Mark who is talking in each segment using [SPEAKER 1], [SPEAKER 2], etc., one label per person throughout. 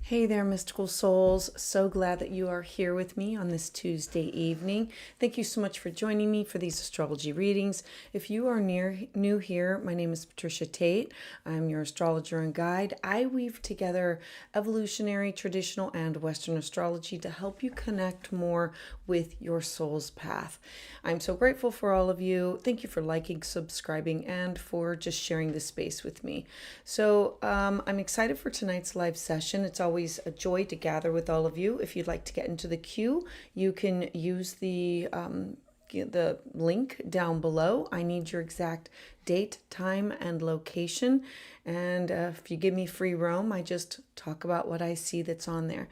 [SPEAKER 1] Hey there, mystical souls. So glad that you are here with me on this Tuesday evening. Thank you so much for joining me for these astrology readings. If you are new here, my name is Patricia Tate. I'm your astrologer and guide. I weave together evolutionary, traditional, and Western astrology to help you connect more with your soul's path. I'm so grateful for all of you. Thank you for liking, subscribing, and for just sharing this space with me. So I'm excited for tonight's live session. It's always a joy to gather with all of you. If you'd like to get into the queue, you can use the link down below. I need your exact date, time, and location. And if you give me free roam, I just talk about what I see that's on there.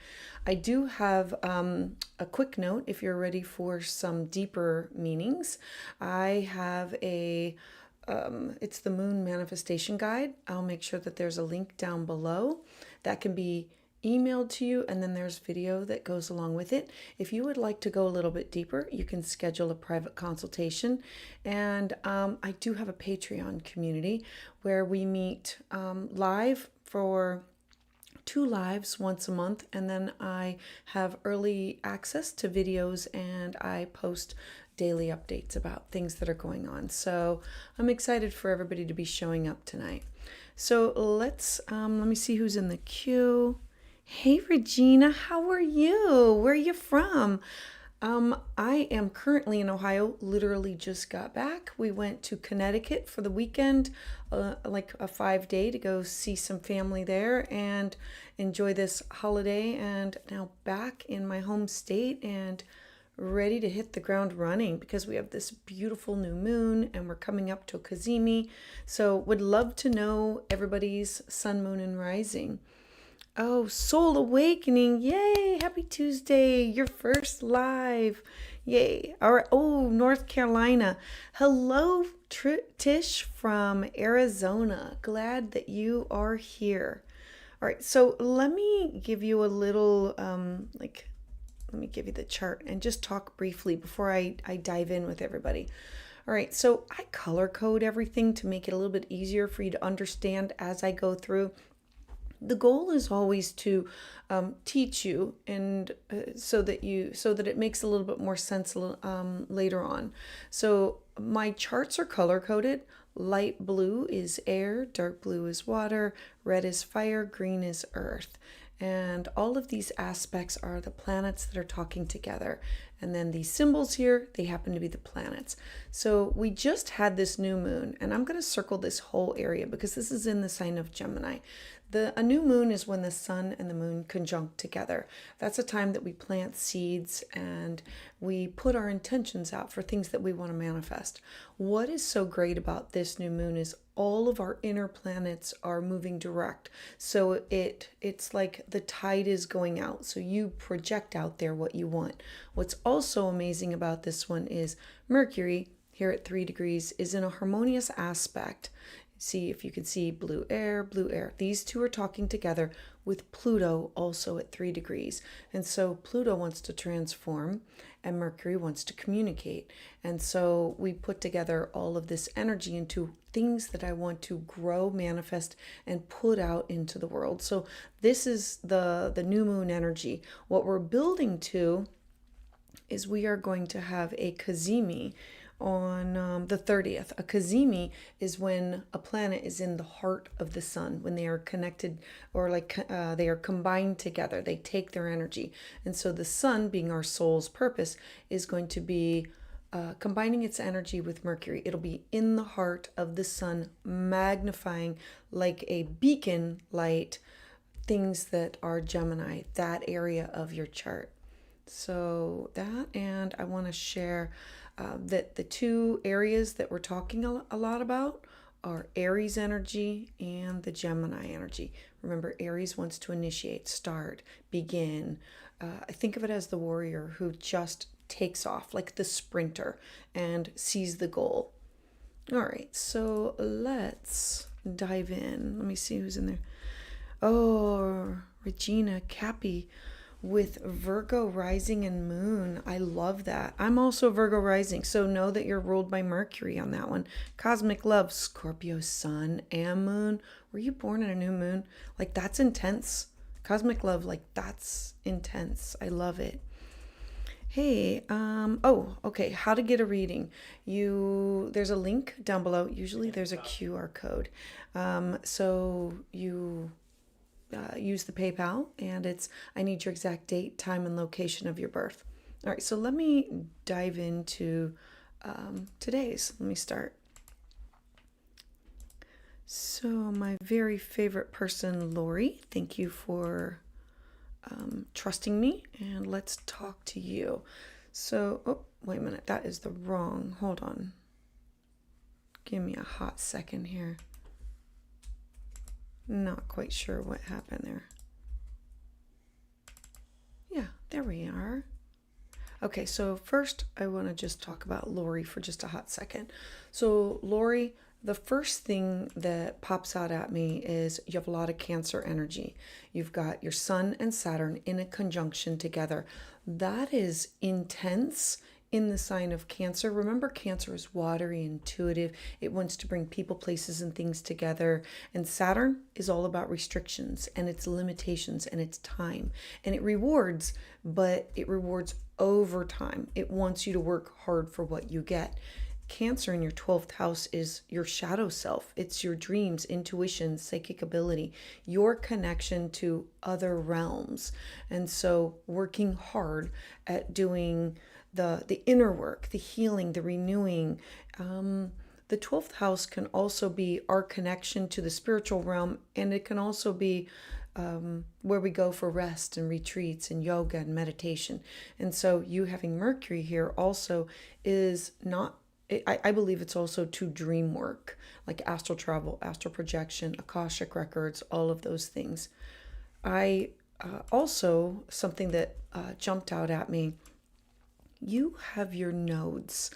[SPEAKER 1] I do have a quick note if you're ready for some deeper meanings. I have it's the Moon Manifestation Guide. I'll make sure that there's a link down below that can be emailed to you, and then there's video that goes along with it. If you would like to go a little bit deeper, you can schedule a private consultation. And I do have a Patreon community where we meet live for 2 lives once a month, and then I have early access to videos and I post daily updates about things that are going on. So I'm excited for everybody to be showing up tonight. So let me see who's in the queue. Hey Regina, how are you? Where are you from? I am currently in Ohio, literally just got back. We went to Connecticut for the weekend, like a 5-day to go see some family there and enjoy this holiday, and now back in my home state and ready to hit the ground running because we have this beautiful new moon and we're coming up to Kazimi. So would love to know everybody's sun, moon, and rising. Oh, Soul Awakening. Yay. Happy Tuesday. Your first live. Yay. All right. Oh, North Carolina. Hello, Tish from Arizona. Glad that you are here. All right. So let me give you a little, let me give you the chart and just talk briefly before I dive in with everybody. All right. So I color code everything to make it a little bit easier for you to understand as I go through. The goal is always to teach you, and so that it makes a little bit more sense later on. So my charts are color coded. Light blue is air, dark blue is water, red is fire, green is earth. And all of these aspects are the planets that are talking together. And then these symbols here, they happen to be the planets. So we just had this new moon, and I'm going to circle this whole area because this is in the sign of Gemini. A new moon is when the sun and the moon conjunct together. That's a time that we plant seeds and we put our intentions out for things that we want to manifest. What is so great about this new moon is all of our inner planets are moving direct. So it's like the tide is going out. So you project out there what you want. What's also amazing about this one is Mercury here at 3 degrees is in a harmonious aspect. See if you can see blue air, blue air. These two are talking together with Pluto also at 3 degrees. And so Pluto wants to transform and Mercury wants to communicate. And so we put together all of this energy into things that I want to grow, manifest, and put out into the world. So this is the new moon energy. What we're building to is we are going to have a Kazimi on the 30th. A Kazimi is when a planet is in the heart of the sun, when they are connected or they are combined together. They take their energy. And so the sun, being our soul's purpose, is going to be combining its energy with Mercury. It'll be in the heart of the sun, magnifying like a beacon light things that are Gemini, that area of your chart. So that, and I want to share that the 2 areas that we're talking a lot about are Aries energy and the Gemini energy. Remember, Aries wants to initiate, start, begin. I think of it as the warrior who just takes off, like the sprinter, and sees the goal. All right, so let's dive in. Let me see who's in there. Oh, Regina, Cappy with Virgo rising and moon. I love that. I'm also Virgo rising, so know that you're ruled by Mercury on that one. Cosmic love, Scorpio sun and moon. Were you born in a new moon? Like, that's intense. Cosmic love, like that's intense. I love it. Hey, oh, okay, how to get a reading. There's a link down below. Usually there's a QR code. So you use the PayPal, and I need your exact date, time, and location of your birth. All right, so let me dive into today's. Let me start. So my very favorite person, Lori, thank you for trusting me, and let's talk to you. So, oh, wait a minute, that is the wrong, hold on. Give me a hot second here. Not quite sure what happened there. Yeah, there we are. Okay, so first I want to just talk about Lori for just a hot second. So Lori, the first thing that pops out at me is you have a lot of Cancer energy. You've got your Sun and Saturn in a conjunction together. That is intense in the sign of Cancer. Remember, Cancer is watery, intuitive. It wants to bring people, places, and things together. And Saturn is all about restrictions and its limitations and its time. And it rewards, but it rewards over time. It wants you to work hard for what you get. Cancer in your 12th house is your shadow self. It's your dreams, intuition, psychic ability, your connection to other realms. And so working hard at doing the inner work, the healing, the renewing. The 12th house can also be our connection to the spiritual realm, and it can also be where we go for rest and retreats and yoga and meditation. And so you having Mercury here also is not, I believe it's also to dream work, like astral travel, astral projection, Akashic records, all of those things. I also, something that jumped out at me, you have your nodes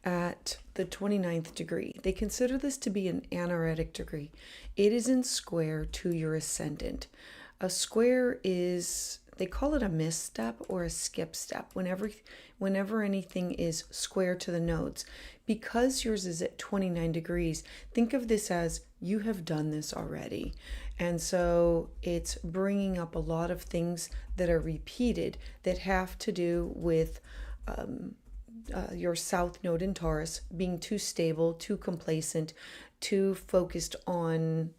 [SPEAKER 1] at the 29th degree. They consider this to be an anaretic degree. It is in square to your ascendant. A square is, they call it a misstep or a skip step whenever anything is square to the nodes. Because yours is at 29 degrees, think of this as you have done this already. And so it's bringing up a lot of things that are repeated that have to do with your south node in Taurus being too stable, too complacent, too focused on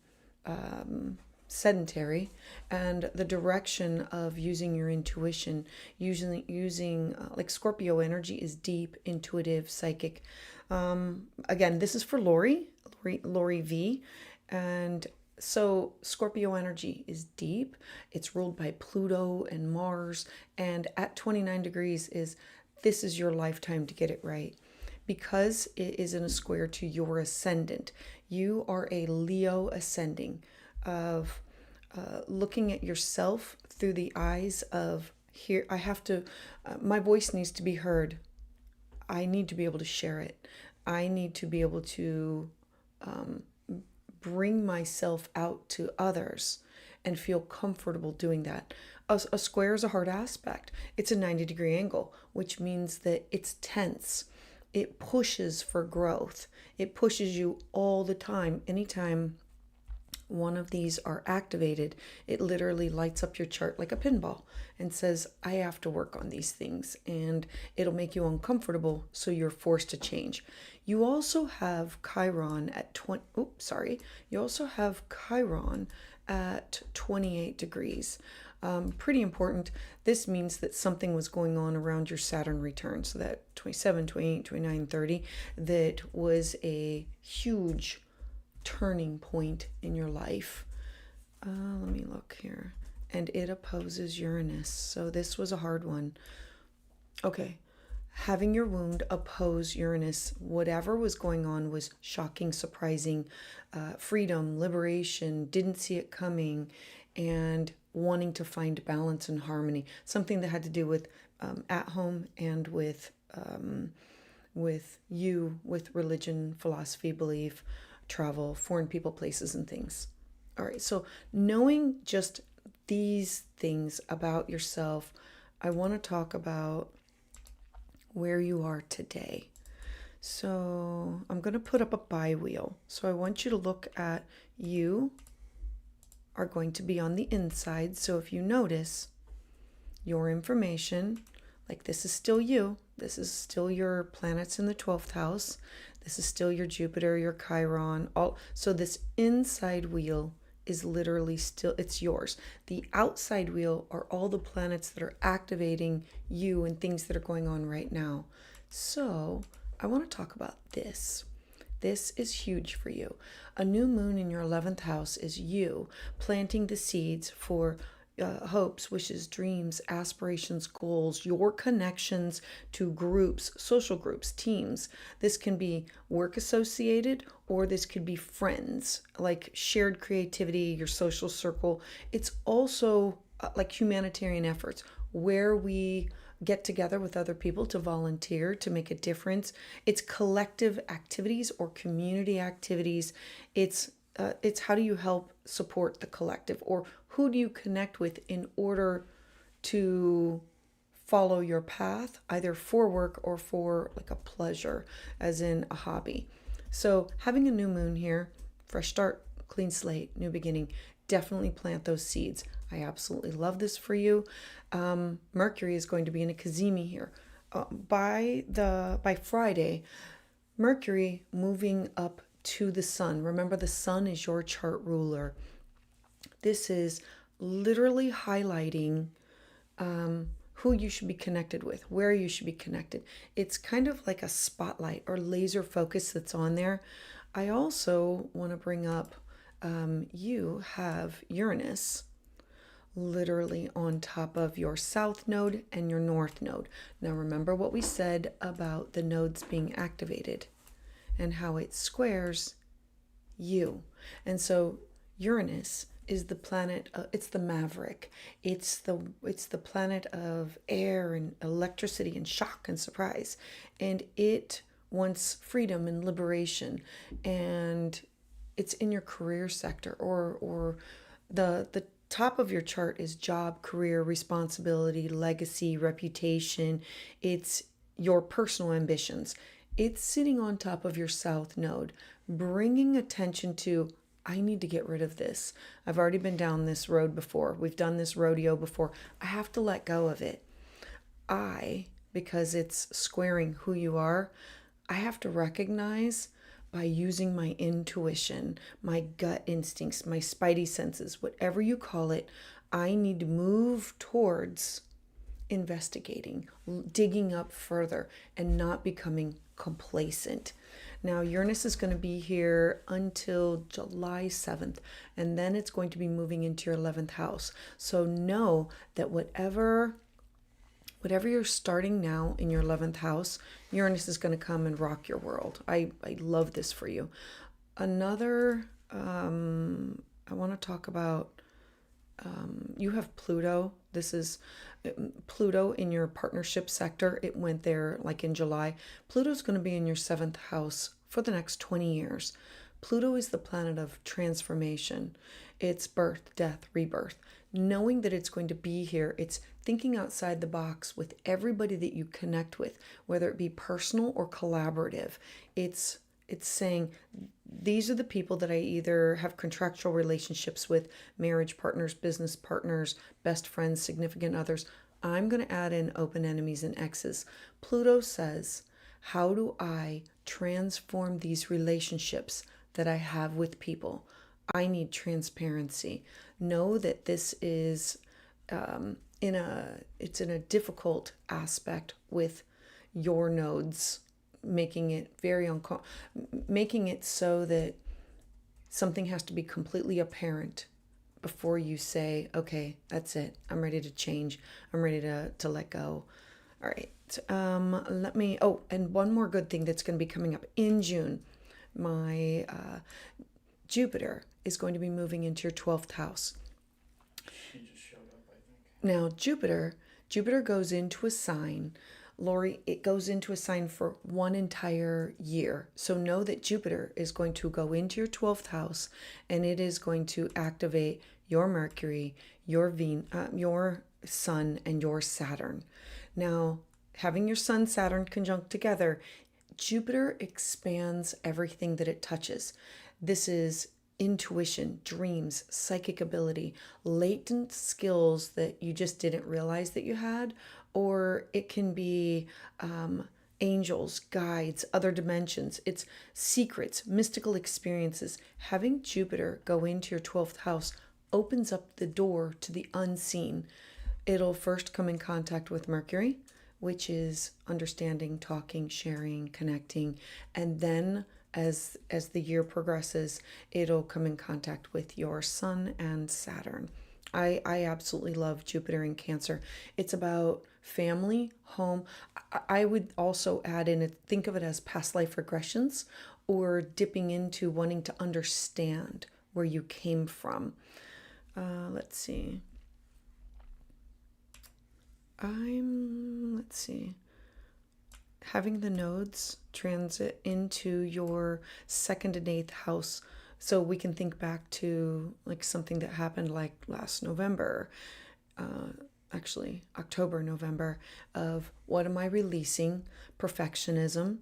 [SPEAKER 1] sedentary, and the direction of using your intuition, using like Scorpio energy is deep, intuitive, psychic. Again, this is for Lori V, and so Scorpio energy is deep. It's ruled by Pluto and Mars, and at 29 degrees this is your lifetime to get it right. Because it is in a square to your ascendant, you are a Leo ascending, of looking at yourself through the eyes of, here, I have to, my voice needs to be heard. I need to be able to share it. I need to be able to bring myself out to others and feel comfortable doing that. A square is a hard aspect. It's a 90-degree angle, which means that it's tense. It pushes for growth. It pushes you all the time. Anytime one of these are activated, it literally lights up your chart like a pinball and says, I have to work on these things, and it'll make you uncomfortable, so you're forced to change. You also have Chiron at You also have Chiron at 28 degrees. Pretty important. This means that something was going on around your Saturn return. So that 27, 28, 29, 30, that was a huge turning point in your life. Let me look here. And it opposes Uranus. So this was a hard one. Okay. Having your wound oppose Uranus, whatever was going on was shocking, surprising, freedom, liberation, didn't see it coming, and wanting to find balance and harmony. Something that had to do with at home and with religion, philosophy, belief, travel, foreign people, places, and things. All right, so knowing just these things about yourself, I want to talk about where you are today. So I'm going to put up a bi-wheel. So I want you to look at you are going to be on the inside. So if you notice, your information, like this is still you, this is still your planets in the 12th house, this is still your Jupiter, your Chiron, all. So this inside wheel is literally still, it's yours. The outside wheel are all the planets that are activating you and things that are going on right now. So I want to talk about this. This is huge for you. A new moon in your 11th house is you planting the seeds for hopes, wishes, dreams, aspirations, goals, your connections to groups, social groups, teams. This can be work associated, or this could be friends, like shared creativity, your social circle. It's also like humanitarian efforts where we get together with other people to volunteer, to make a difference. It's collective activities or community activities. It's how do you help support the collective, or who do you connect with in order to follow your path, either for work or for like a pleasure, as in a hobby. So having a new moon here, fresh start, clean slate, new beginning, definitely plant those seeds. I absolutely love this for you. Mercury is going to be in a cazimi here. By Friday, Mercury moving up to the sun. Remember, the sun is your chart ruler. This is literally highlighting who you should be connected with, where you should be connected. It's kind of like a spotlight or laser focus that's on there. I also want to bring up you have Uranus literally on top of your south node and your north node. Now remember what we said about the nodes being activated and how it squares you. And so Uranus is the planet, it's the maverick. It's the planet of air and electricity and shock and surprise. And it wants freedom and liberation. And it's in your career sector, or the top of your chart is job, career, responsibility, legacy, reputation. It's your personal ambitions. It's sitting on top of your south node, bringing attention to, I need to get rid of this. I've already been down this road before. We've done this rodeo before. I have to let go of it. Because it's squaring who you are, I have to recognize by using my intuition, my gut instincts, my spidey senses, whatever you call it, I need to move towards investigating, digging up further, and not becoming complacent. Now, Uranus is going to be here until July 7th, and then it's going to be moving into your 11th house. So know that whatever you're starting now in your 11th house, Uranus is going to come and rock your world. I love this for you. Another, I want to talk about, you have Pluto. This is Pluto in your partnership sector. It went there like in July. Pluto's going to be in your 7th house for the next 20 years. Pluto is the planet of transformation. It's birth, death, rebirth. Knowing that it's going to be here, it's thinking outside the box with everybody that you connect with, whether it be personal or collaborative. It's saying, these are the people that I either have contractual relationships with, marriage partners, business partners, best friends, significant others. I'm going to add in open enemies and exes. Pluto says, how do I transform these relationships that I have with people? I need transparency. Know that this is it's in a difficult aspect with your nodes, making it making it so that something has to be completely apparent before you say, okay, that's it. I'm ready to change. I'm ready to let go. All right. And one more good thing that's going to be coming up in June. My Jupiter is going to be moving into your 12th house.
[SPEAKER 2] She just showed up, I think.
[SPEAKER 1] Now, Jupiter goes into a sign. Lori, it goes into a sign for one entire year. So know that Jupiter is going to go into your 12th house, and it is going to activate your Mercury, your Sun, and your Saturn. Now, having your Sun, Saturn conjunct together, Jupiter expands everything that it touches. This is intuition, dreams, psychic ability, latent skills that you just didn't realize that you had, or it can be angels, guides, other dimensions. It's secrets, mystical experiences. Having Jupiter go into your 12th house opens up the door to the unseen. It'll first come in contact with Mercury, which is understanding, talking, sharing, connecting, and then as the year progresses, it'll come in contact with your Sun and Saturn. I absolutely love Jupiter in Cancer. It's about family, home. I would also add in it, think of it as past life regressions or dipping into wanting to understand where you came from. Let's see. Let's see. Having the nodes transit into your second and eighth house. So we can think back to like something that happened like last November, actually October, November, of what am I releasing? Perfectionism,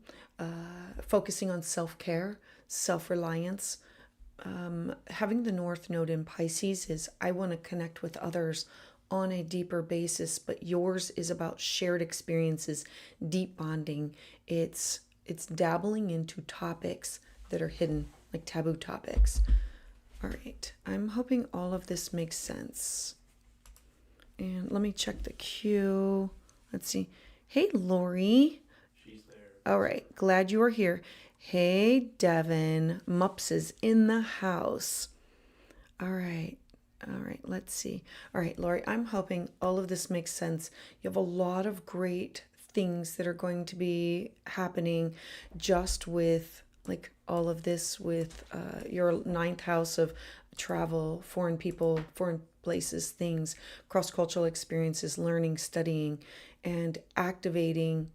[SPEAKER 1] focusing on self-care, self-reliance. Having the North Node in Pisces is I want to connect with others on a deeper basis, but yours is about shared experiences, deep bonding. It's dabbling into topics that are hidden, like taboo topics. All right, I'm hoping all of this makes sense. And let me check the queue. Let's see. Hey, Lori.
[SPEAKER 2] She's there.
[SPEAKER 1] All right, glad you are here. Hey, Devin. Mups is in the house. All right, let's see. All right, Lori, I'm hoping all of this makes sense. You have a lot of great things that are going to be happening just with like all of this with your ninth house of travel, foreign people, foreign places, things, cross-cultural experiences, learning, studying, and activating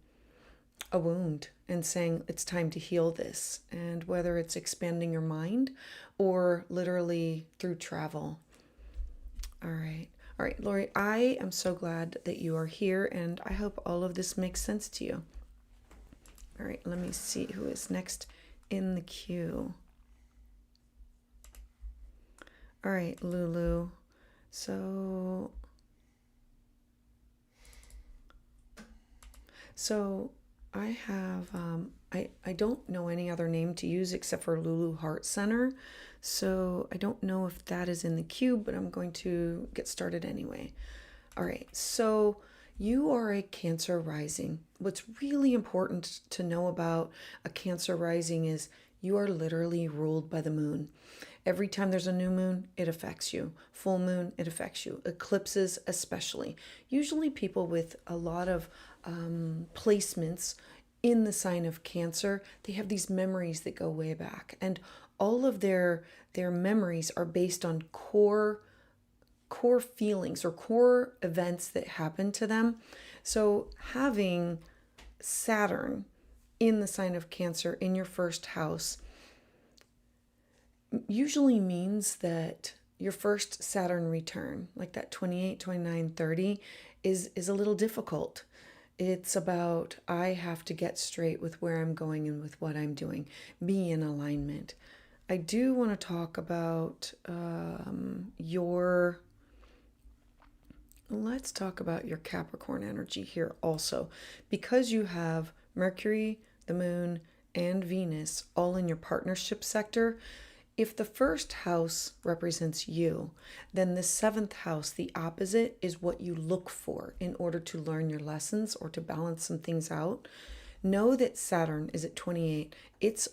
[SPEAKER 1] a wound and saying it's time to heal this. And whether it's expanding your mind or literally through travel. All right, Lori, I am so glad that you are here, and I hope all of this makes sense to you. All right, let me see who is next in the queue. All right, Lulu. So I have, I don't know any other name to use except for Lulu Heart Center. So I don't know if that is in the queue, but I'm going to get started anyway. All right, so you are a Cancer rising. What's really important to know about a Cancer rising is you are literally ruled by the moon. Every time there's a new moon, it affects you. Full moon, it affects you. Eclipses, especially. Usually people with a lot of placements in the sign of Cancer, they have these memories that go way back. And all of their memories are based on core feelings or core events that happen to them. So having Saturn in the sign of Cancer in your first house usually means that your first Saturn return, like that 28, 29, 30, is a little difficult. It's about I have to get straight with where I'm going and with what I'm doing, be in alignment. I do want to talk about let's talk about your Capricorn energy here also. Because you have Mercury, the moon, and Venus all in your partnership sector, if the first house represents you, then the seventh house, the opposite, is what you look for in order to learn your lessons or to balance some things out. Know that Saturn is at 28. It's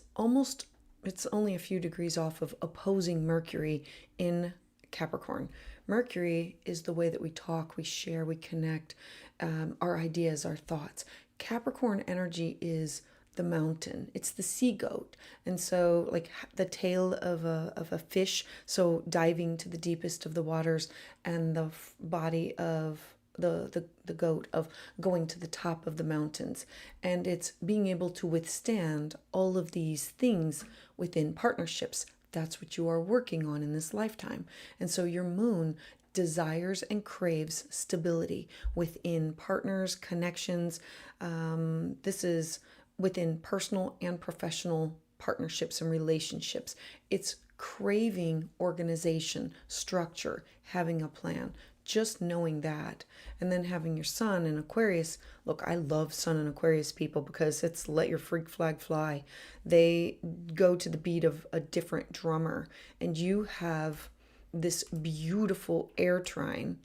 [SPEAKER 1] only a few degrees off of opposing Mercury in Capricorn. Mercury is the way that we talk, we share, we connect, our ideas, our thoughts. Capricorn energy is the mountain. It's the sea goat. And so like the tail of a fish, so diving to the deepest of the waters, and the body of the goat of going to the top of the mountains. And it's being able to withstand all of these things within partnerships. That's what you are working on in this lifetime. And so your moon desires and craves stability within partners, connections. This is within personal and professional partnerships and relationships. It's craving organization, structure, having a plan. Just knowing that. And then having your sun in Aquarius. Look, I love sun in Aquarius people because it's let your freak flag fly. They go to the beat of a different drummer. And you have this beautiful air trine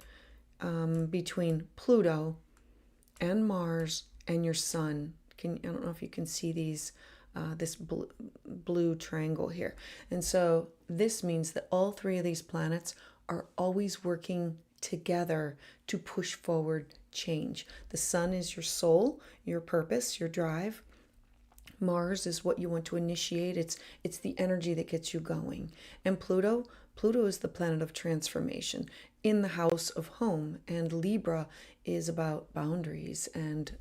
[SPEAKER 1] between Pluto and Mars and your sun. I don't know if you can see this blue triangle here. And so this means that all three of these planets are always working together to push forward change. The sun is your soul, your purpose, your drive. Mars is what you want to initiate. It's the energy that gets you going. And Pluto is the planet of transformation in the house of home. And Libra is about boundaries and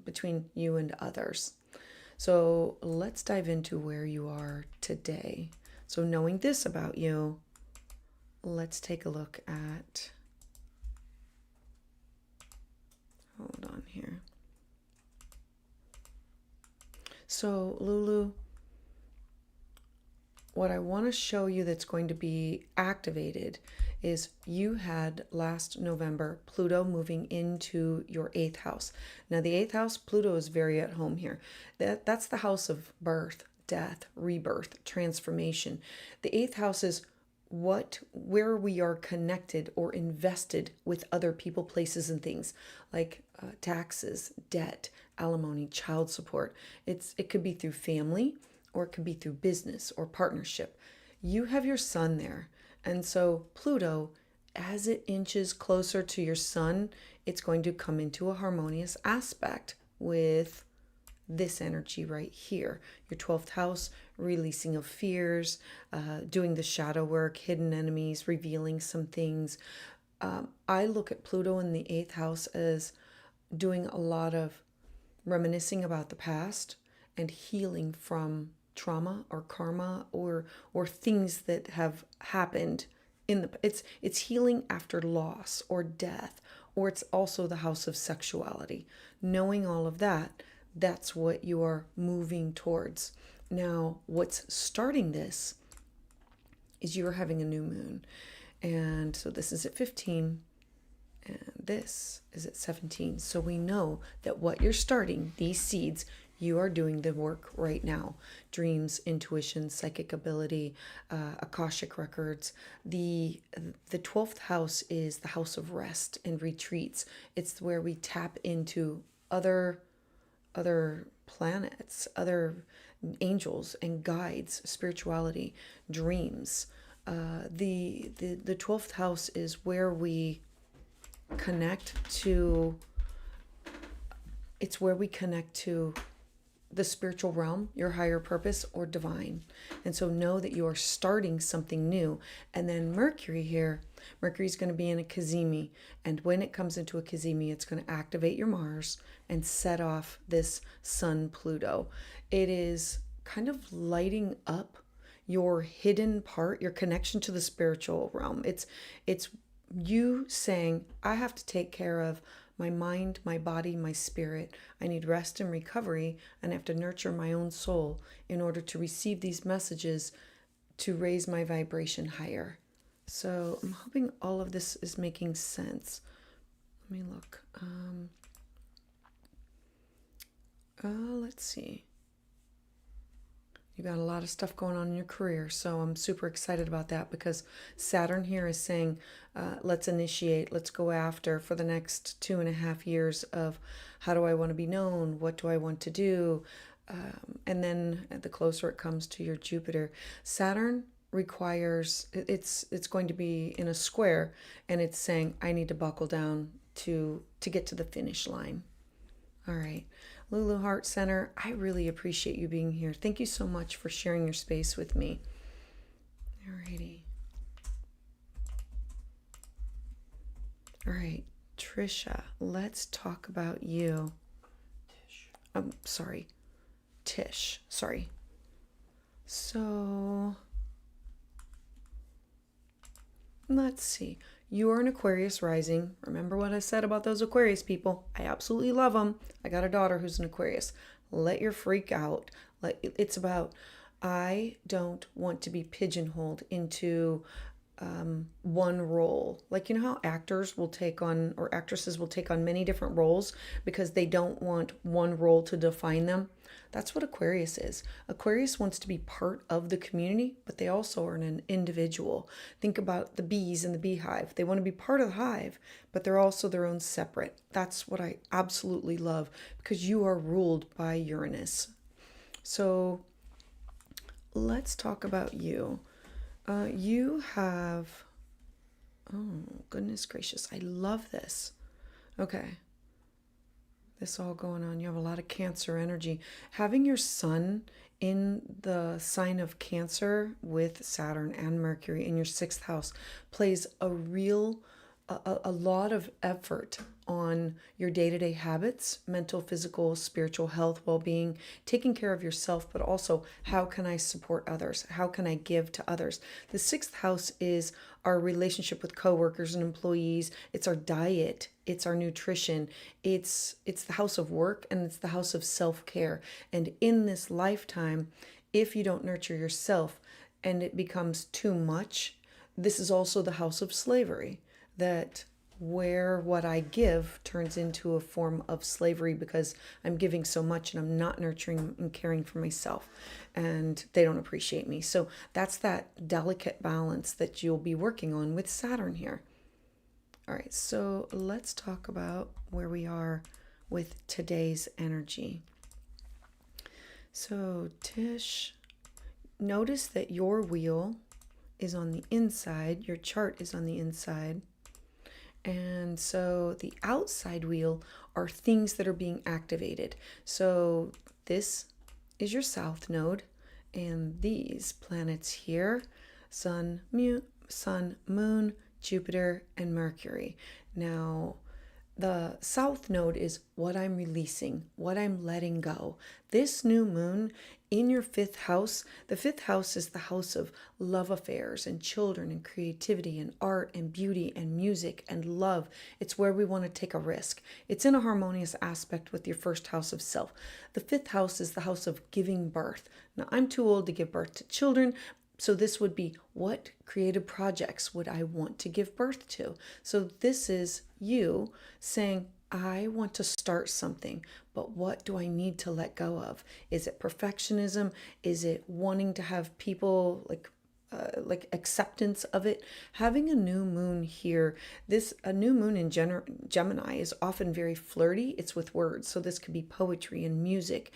[SPEAKER 1] between you and others. So let's dive into where you are today. So knowing this about you, let's take a look at, hold on here. So Lulu, what I want to show you that's going to be activated is you had last November Pluto moving into your 8th house. Now the 8th house, Pluto is very at home here. That's the house of birth, death, rebirth, transformation. The 8th house is where we are connected or invested with other people, places, and things like taxes, debt, alimony, child support. It could be through family, or it could be through business or partnership. You have your sun there. And so Pluto, as it inches closer to your sun, it's going to come into a harmonious aspect with this energy right here. Your 12th house, releasing of fears, doing the shadow work, hidden enemies, revealing some things. I look at Pluto in the 8th house as doing a lot of reminiscing about the past and healing from trauma or karma or things that have happened it's healing after loss or death, or it's also the house of sexuality. Knowing all of that, that's what you are moving towards. Now, what's starting this is you are having a new moon. And so this is at 15 and this is at 17. So we know that what you're starting, these seeds, you are doing the work right now. Dreams, intuition, psychic ability, Akashic records. The 12th house is the house of rest and retreats. It's where we tap into other planets, other angels and guides, spirituality, dreams. The 12th house is where we connect to, it's where we connect to the spiritual realm, your higher purpose, or divine. And so know that you are starting something new. And then Mercury here, Mercury's going to be in a cazimi. And when it comes into a cazimi, it's going to activate your Mars and set off this Sun Pluto. It is kind of lighting up your hidden part, your connection to the spiritual realm. It's you saying, I have to take care of my mind, my body, my spirit. I need rest and recovery, and I have to nurture my own soul in order to receive these messages to raise my vibration higher. So I'm hoping all of this is making sense. Let me look. Let's see. You got a lot of stuff going on in your career, so I'm super excited about that because Saturn here is saying, let's initiate, let's go after for the next 2.5 years of how do I want to be known, what do I want to do, and then the closer it comes to your Jupiter. Saturn requires, it's going to be in a square, and it's saying, I need to buckle down to get to the finish line. All right. Lulu Heart Center, I really appreciate you being here. Thank you so much for sharing your space with me. Alrighty. All right, Trisha, let's talk about you. Tish. Sorry. So, let's see. You are an Aquarius rising. Remember what I said about those Aquarius people? I absolutely love them. I got a daughter who's an Aquarius. Let your freak out. It's about I don't want to be pigeonholed into one role. Like, how actors will take on, or actresses will take on many different roles because they don't want one role to define them. That's what Aquarius is. Aquarius wants to be part of the community, but they also are an individual. Think about the bees in the beehive. They want to be part of the hive, but they're also their own separate. That's what I absolutely love, because you are ruled by Uranus. So let's talk about you. You have, oh, goodness gracious, I love this. Okay. This all going on. You have a lot of Cancer energy. Having your sun in the sign of Cancer with Saturn and Mercury in your sixth house plays a lot of effort on your day-to-day habits, mental, physical, spiritual health, well-being, taking care of yourself, but also how can I support others? How can I give to others? The sixth house is our relationship with coworkers and employees. It's our diet. It's our nutrition. It's the house of work, and it's the house of self-care. And in this lifetime, if you don't nurture yourself and it becomes too much, this is also the house of slavery, that where what I give turns into a form of slavery because I'm giving so much and I'm not nurturing and caring for myself, and they don't appreciate me. So that's that delicate balance that you'll be working on with Saturn here. All right, so let's talk about where we are with today's energy. So Tish, notice that your wheel is on the inside, your chart is on the inside. And so the outside wheel are things that are being activated. So this is your south node, and these planets here, Sun, Moon, Jupiter, and Mercury. Now, the south node is what I'm releasing, what I'm letting go. This new moon in your fifth house, the fifth house is the house of love affairs and children and creativity and art and beauty and music and love. It's where we want to take a risk. It's in a harmonious aspect with your first house of self. The fifth house is the house of giving birth. Now, I'm too old to give birth to children, so this would be, what creative projects would I want to give birth to? So this is you saying, I want to start something, but what do I need to let go of? Is it perfectionism? Is it wanting to have people like acceptance of it? Having a new moon here, a new moon in Gemini is often very flirty. It's with words, so this could be poetry and music.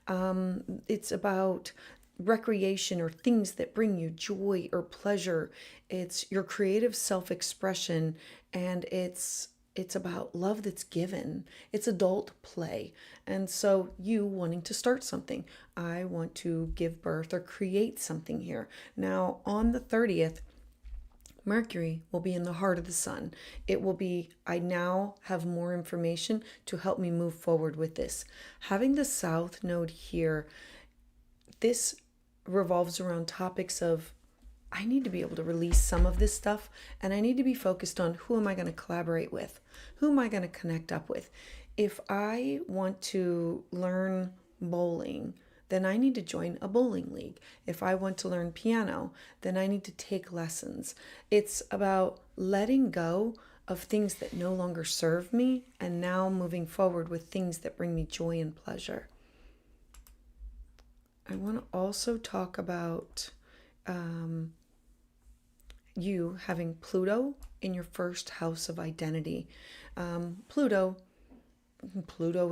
[SPEAKER 1] It's about recreation or things that bring you joy or pleasure. It's your creative self-expression, and it's about love that's given. It's adult play. And so you wanting to start something. I want to give birth or create something here. Now, on the 30th, Mercury will be in the heart of the sun. It will be, I now have more information to help me move forward with this. Having the south node here, this revolves around topics of, I need to be able to release some of this stuff, and I need to be focused on, who am I going to collaborate with? Who am I going to connect up with? If I want to learn bowling, then I need to join a bowling league. If I want to learn piano, then I need to take lessons. It's about letting go of things that no longer serve me, and now moving forward with things that bring me joy and pleasure. I want to also talk about you having Pluto in your first house of identity. Pluto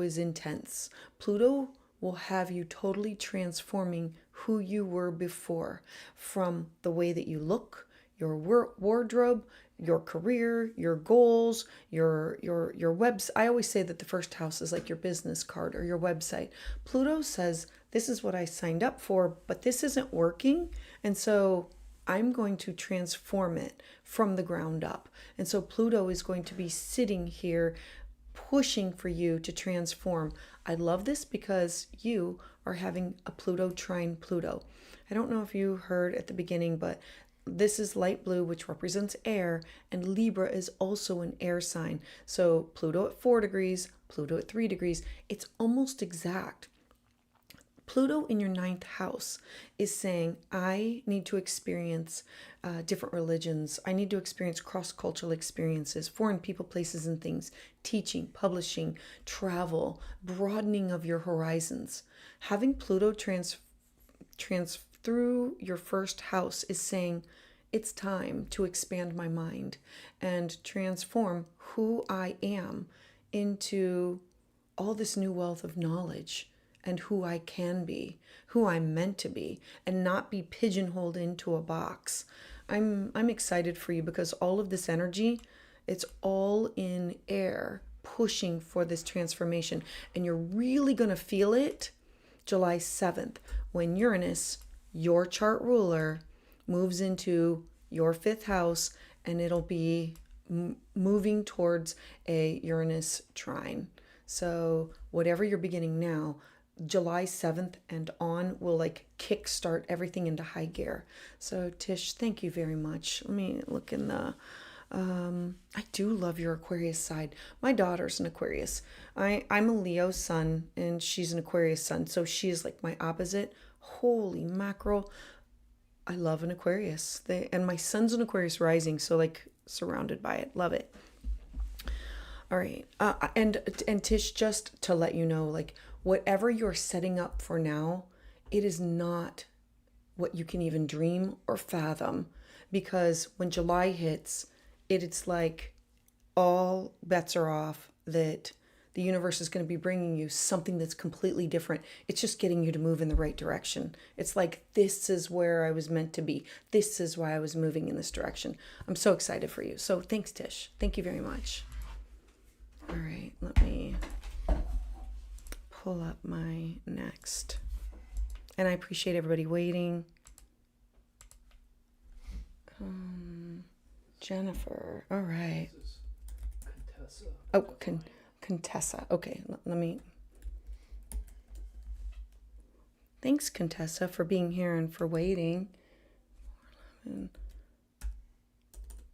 [SPEAKER 1] is intense. Pluto will have you totally transforming who you were before, from the way that you look, your wardrobe, your career, your goals, your website. I always say that the first house is like your business card or your website. Pluto says, this is what I signed up for, but this isn't working. And so I'm going to transform it from the ground up. And so Pluto is going to be sitting here pushing for you to transform. I love this because you are having a Pluto trine Pluto. I don't know if you heard at the beginning, but this is light blue, which represents air, and Libra is also an air sign. So Pluto at 4 degrees, Pluto at 3 degrees, it's almost exact. Pluto in your ninth house is saying, I need to experience different religions. I need to experience cross-cultural experiences, foreign people, places, and things, teaching, publishing, travel, broadening of your horizons. Having Pluto through your first house is saying, it's time to expand my mind and transform who I am into all this new wealth of knowledge and who I can be, who I'm meant to be, and not be pigeonholed into a box. I'm excited for you because all of this energy, it's all in air pushing for this transformation, and you're really going to feel it July 7th when Uranus, your chart ruler, moves into your fifth house, and it'll be moving towards a Uranus trine. So whatever you're beginning now, July 7th and on will like kickstart everything into high gear. So Tish, thank you very much. Let me look in the I do love your Aquarius side. My daughter's an Aquarius. I'm a Leo sun and she's an Aquarius sun. So she is like my opposite. Holy mackerel. I love an Aquarius. And my son's an Aquarius rising, so like surrounded by it. Love it. All right. And Tish, just to let you know, like whatever you're setting up for now, it is not what you can even dream or fathom, because when July hits, it's like all bets are off that the universe is going to be bringing you something that's completely different. It's just getting you to move in the right direction. It's like, this is where I was meant to be. This is why I was moving in this direction. I'm so excited for you. So thanks, Tish. Thank you very much. All right, let me pull up my next. And I appreciate everybody waiting. Jennifer. All right.
[SPEAKER 2] This is Contessa.
[SPEAKER 1] Oh, Contessa. Okay, let me. Thanks, Contessa, for being here and for waiting.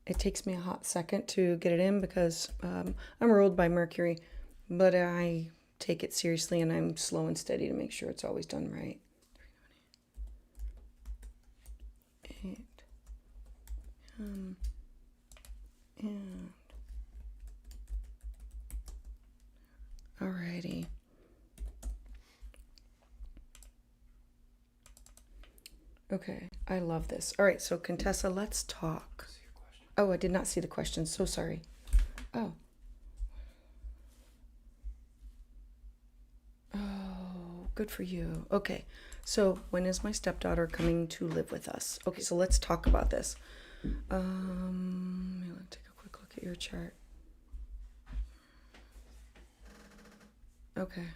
[SPEAKER 1] It takes me a hot second to get it in because I'm ruled by Mercury, but I take it seriously and I'm slow and steady to make sure it's always done right. 8. And alrighty. Okay, I love this. All right, so Contessa, let's talk. Oh, I did not see the question. So sorry. Oh. Oh, good for you. Okay, so when is my stepdaughter coming to live with us? Okay, so let's talk about this. Let me take a quick look at your chart. Okay.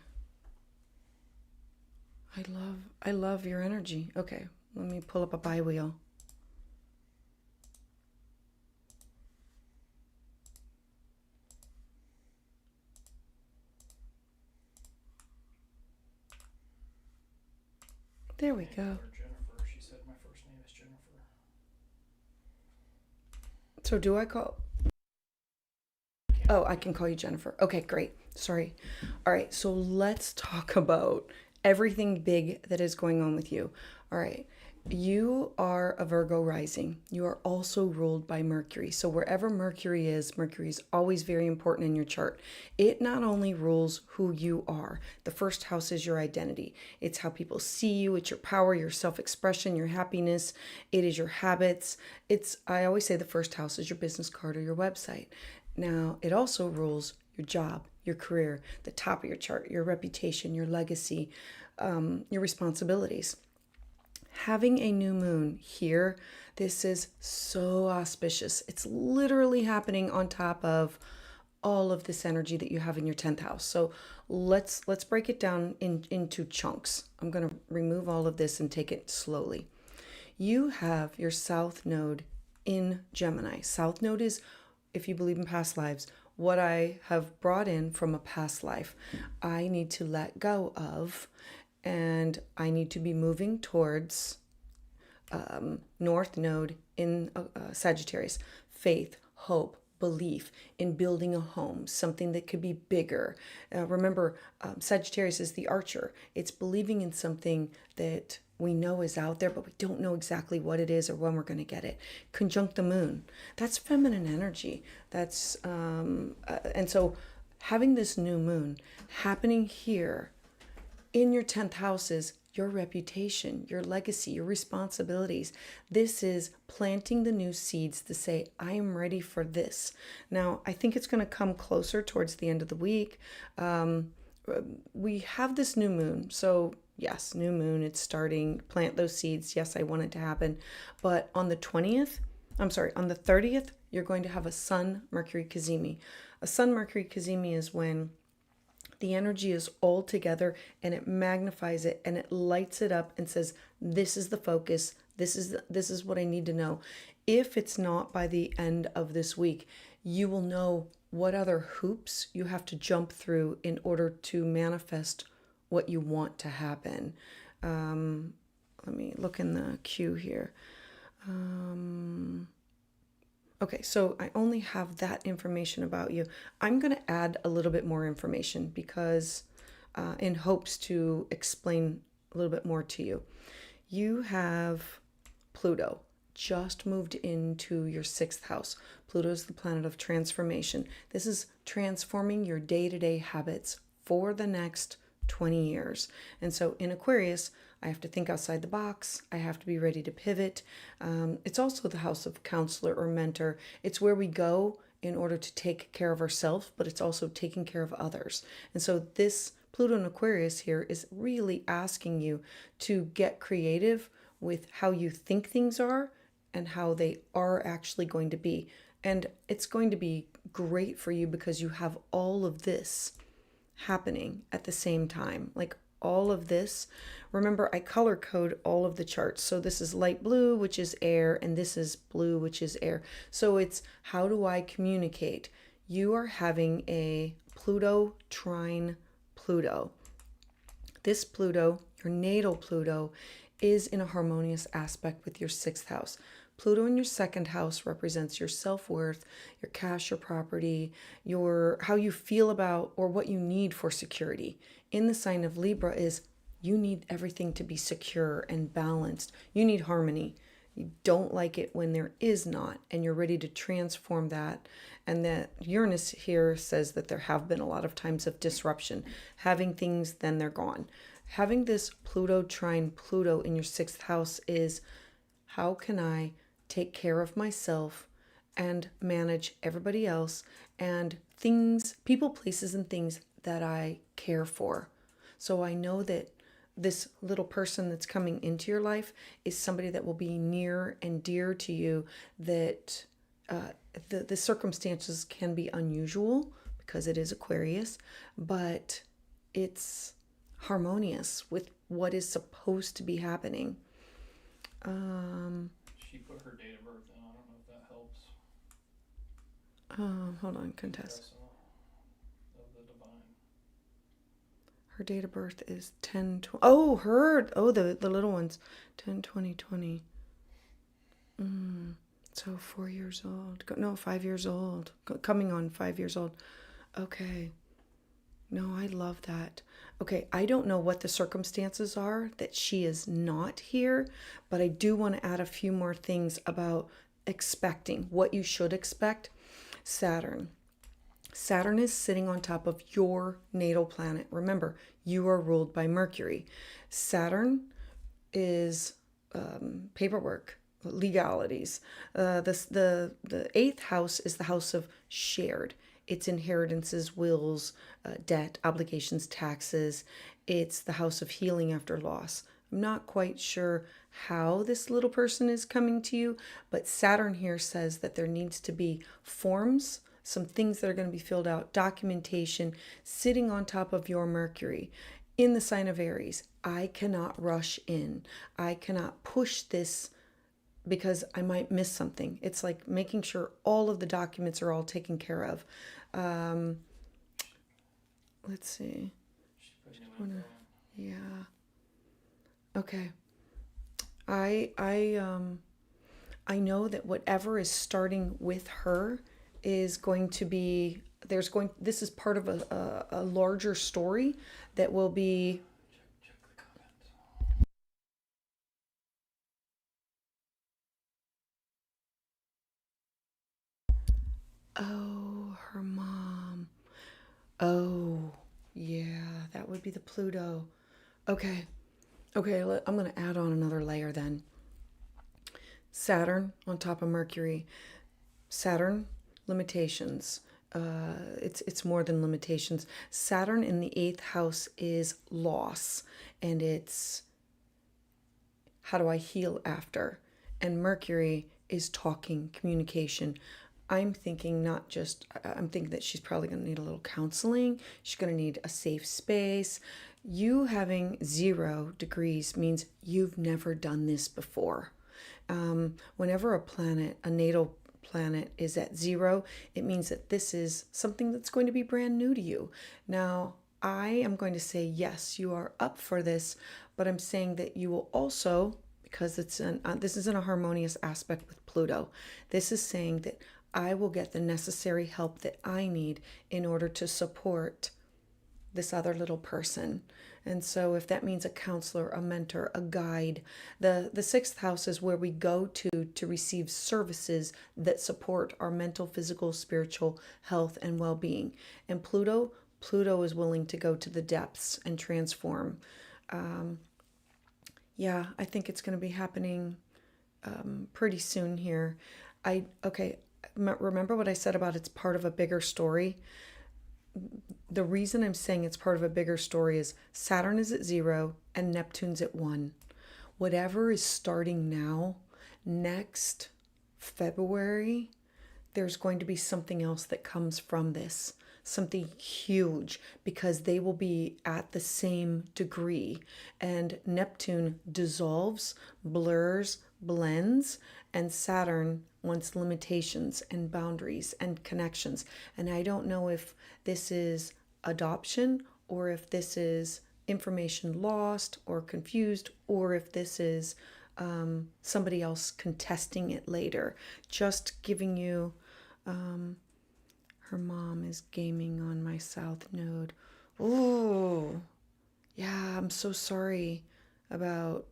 [SPEAKER 1] I love your energy. Okay, let me pull up a bi-wheel. There we go.
[SPEAKER 2] Jennifer. She said my first name is Jennifer.
[SPEAKER 1] So do I call? Oh, I can call you Jennifer. Okay, great. Sorry. All right, so let's talk about everything big that is going on with you. All right. You are a Virgo rising. You are also ruled by Mercury. So wherever Mercury is always very important in your chart. It not only rules who you are. The first house is your identity. It's how people see you. It's your power, your self-expression, your happiness. It is your habits. I always say the first house is your business card or your website. Now, it also rules your job, your career, the top of your chart, your reputation, your legacy, your responsibilities. Having a new moon here, this is so auspicious. It's literally happening on top of all of this energy that you have in your 10th house. So let's break it down into chunks. I'm going to remove all of this and take it slowly. You have your South Node in Gemini. South Node is, if you believe in past lives, what I have brought in from a past life. I need to let go of, and I need to be moving towards North Node in Sagittarius. Faith, hope, belief in building a home, something that could be bigger. Remember, Sagittarius is the archer. It's believing in something that we know is out there, but we don't know exactly what it is or when we're going to get it. Conjunct the moon. That's feminine energy. And so having this new moon happening here in your 10th house is your reputation, your legacy, your responsibilities. This is planting the new seeds to say, I am ready for this. Now, I think it's going to come closer towards the end of the week. We have this new moon. So, yes, new moon, it's starting. Plant those seeds. Yes, I want it to happen. But on the 30th, you're going to have a Sun Mercury Cazimi. A Sun Mercury Cazimi is when the energy is all together and it magnifies it and it lights it up and says, this is the focus. This is what I need to know. If it's not by the end of this week, you will know what other hoops you have to jump through in order to manifest what you want to happen. Let me look in the queue here. Okay, so I only have that information about you. I'm going to add a little bit more information because in hopes to explain a little bit more to you. You have Pluto just moved into your 6th house. Pluto is the planet of transformation. This is transforming your day-to-day habits for the next 20 years. And so in Aquarius, I have to think outside the box. I have to be ready to pivot. It's also the house of counselor or mentor. It's where we go in order to take care of ourselves, but it's also taking care of others. And so this Pluto in Aquarius here is really asking you to get creative with how you think things are and how they are actually going to be. And it's going to be great for you because you have all of this happening at the same time. Like all of this. Remember, I color code all of the charts. So this is light blue, which is air, and this is blue, which is air. So it's how do I communicate? You are having a Pluto trine Pluto. This Pluto, your natal Pluto, is in a harmonious aspect with your 6th house. Pluto in your 2nd house represents your self-worth, your cash, your property, your how you feel about or what you need for security. In the sign of Libra is you need everything to be secure and balanced. You need harmony. You don't like it when there is not, and you're ready to transform that. And that Uranus here says that there have been a lot of times of disruption. Having things, then they're gone. Having this Pluto trine Pluto in your 6th house is how can I take care of myself and manage everybody else and things, people, places, and things that I care for. So I know that this little person that's coming into your life is somebody that will be near and dear to you, that the circumstances can be unusual because it is Aquarius, but it's harmonious with what is supposed to be happening.
[SPEAKER 2] She put her date of birth in. I don't know if that helps.
[SPEAKER 1] Hold on, Contessa.
[SPEAKER 2] Of the divine.
[SPEAKER 1] Her date of birth is 10/20. The little ones. 10/20/20. So 4 years old. No, 5 years old. Coming on 5 years old. Okay. No, I love that. Okay, I don't know what the circumstances are that she is not here, but I do want to add a few more things about expecting, what you should expect. Saturn. Saturn is sitting on top of your natal planet. Remember, you are ruled by Mercury. Saturn is paperwork, legalities. The 8th house is the house of shared. It's inheritances, wills, debt, obligations, taxes. It's the house of healing after loss. I'm not quite sure how this little person is coming to you, but Saturn here says that there needs to be forms, some things that are going to be filled out, documentation, sitting on top of your Mercury. In the sign of Aries, I cannot rush in. I cannot push this because I might miss something. It's like making sure all of the documents are all taken care of. Let's see. Yeah. Okay. I know that whatever is starting with her is going to be, this is part of a larger story that will be,
[SPEAKER 2] Check the comments.
[SPEAKER 1] oh, her mom. Oh, yeah, that would be the Pluto. Okay. Okay, I'm going to add on another layer then. Saturn on top of Mercury. Saturn, limitations. It's more than limitations. Saturn in the eighth house is loss, and it's how do I heal after? And Mercury is talking, communication. I'm thinking I'm thinking that she's probably going to need a little counseling. She's going to need a safe space. You having 0 degrees means you've never done this before. Whenever a natal planet is at 0, it means that this is something that's going to be brand new to you. Now, I am going to say, yes, you are up for this, but I'm saying that you will also, because this is in a harmonious aspect with Pluto, this is saying that I will get the necessary help that I need in order to support this other little person. And so if that means a counselor, a mentor, a guide, the sixth house is where we go to receive services that support our mental, physical, spiritual health and well-being. And Pluto is willing to go to the depths and transform. Yeah, I think it's going to be happening pretty soon here. Remember what I said about it's part of a bigger story? The reason I'm saying it's part of a bigger story is Saturn is at 0 and Neptune's at 1. Whatever is starting now, next February, there's going to be something else that comes from this. Something huge, because they will be at the same degree. And Neptune dissolves, blurs, blends, and Saturn wants limitations and boundaries and connections. And I don't know if this is adoption or if this is information lost or confused, or if this is somebody else contesting it later. Just giving you, her mom is gaming on my south node. Oh, yeah, I'm so sorry about,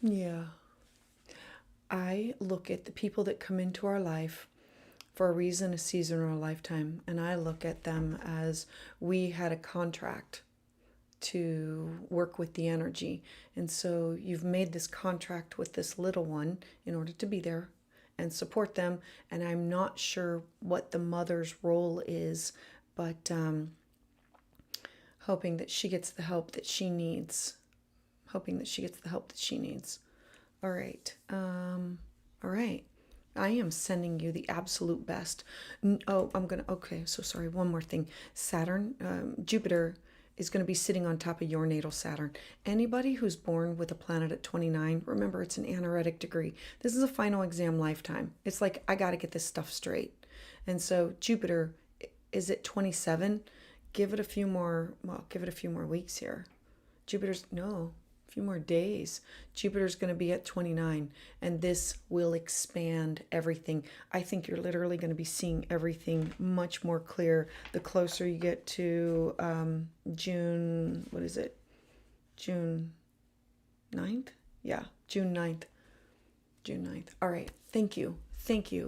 [SPEAKER 1] yeah. I look at the people that come into our life for a reason, a season, or a lifetime, and I look at them as we had a contract to work with the energy. And so you've made this contract with this little one in order to be there and support them. And I'm not sure what the mother's role is, but hoping that she gets the help that she needs. All right. All right. I am sending you the absolute best. Okay, so sorry. One more thing. Jupiter is going to be sitting on top of your natal Saturn. Anybody who's born with a planet at 29, remember it's an anaretic degree. This is a final exam lifetime. It's like, I got to get this stuff straight. And so Jupiter is at 27. Give it a few more weeks here. A few more days. Jupiter's going to be at 29, and this will expand everything. I think you're literally going to be seeing everything much more clear the closer you get to June, what is it? June 9th? Yeah, June 9th. All right. Thank you,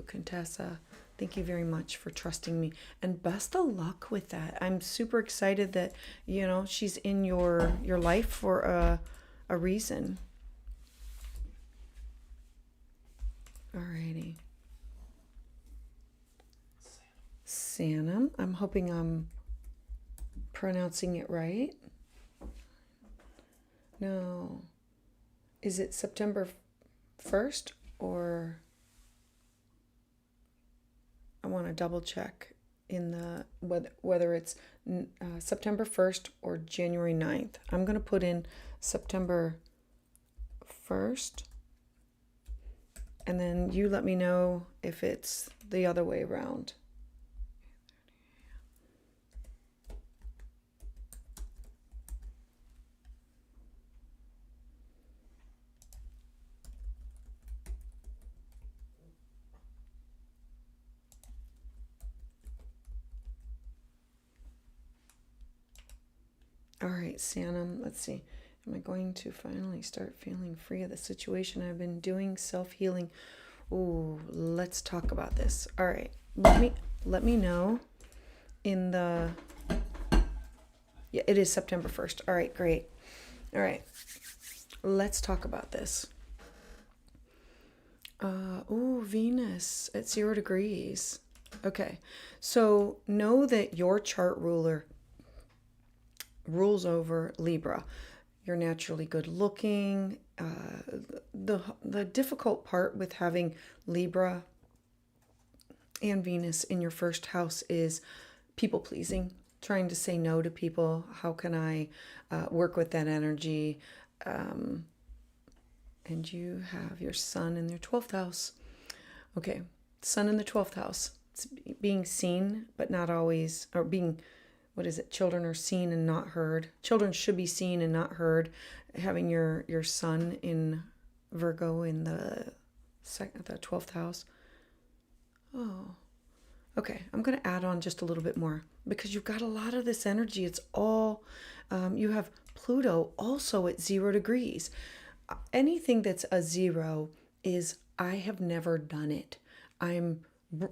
[SPEAKER 1] Contessa. Thank you very much for trusting me, and best of luck with that. I'm super excited that, she's in your life for a reason. Alrighty. Sanam. I'm hoping I'm pronouncing it right. No. Is it September 1st or I want to double check in the whether it's September 1st or January 9th. I'm going to put in September 1st, and then you let me know if it's the other way around. All right, Sanam, let's see. Am I going to finally start feeling free of the situation I've been doing self-healing? Ooh, let's talk about this. All right. Let me know in the yeah, it is September 1st. All right, great. All right. Let's talk about this. Venus at 0 degrees. Okay. So know that your chart ruler rules over Libra. You're naturally good looking. The difficult part with having Libra and Venus in your first house is people pleasing, trying to say no to people. How can I work with that energy? And you have your sun in your 12th house. Okay, sun in the 12th house. It's being seen, but not always, or being, what is it? Children are seen and not heard. Children should be seen and not heard. Having your sun in Virgo in the 12th house. Oh, okay. I'm going to add on just a little bit more because you've got a lot of this energy. It's all, you have Pluto also at 0 degrees. Anything that's a 0 is I have never done it.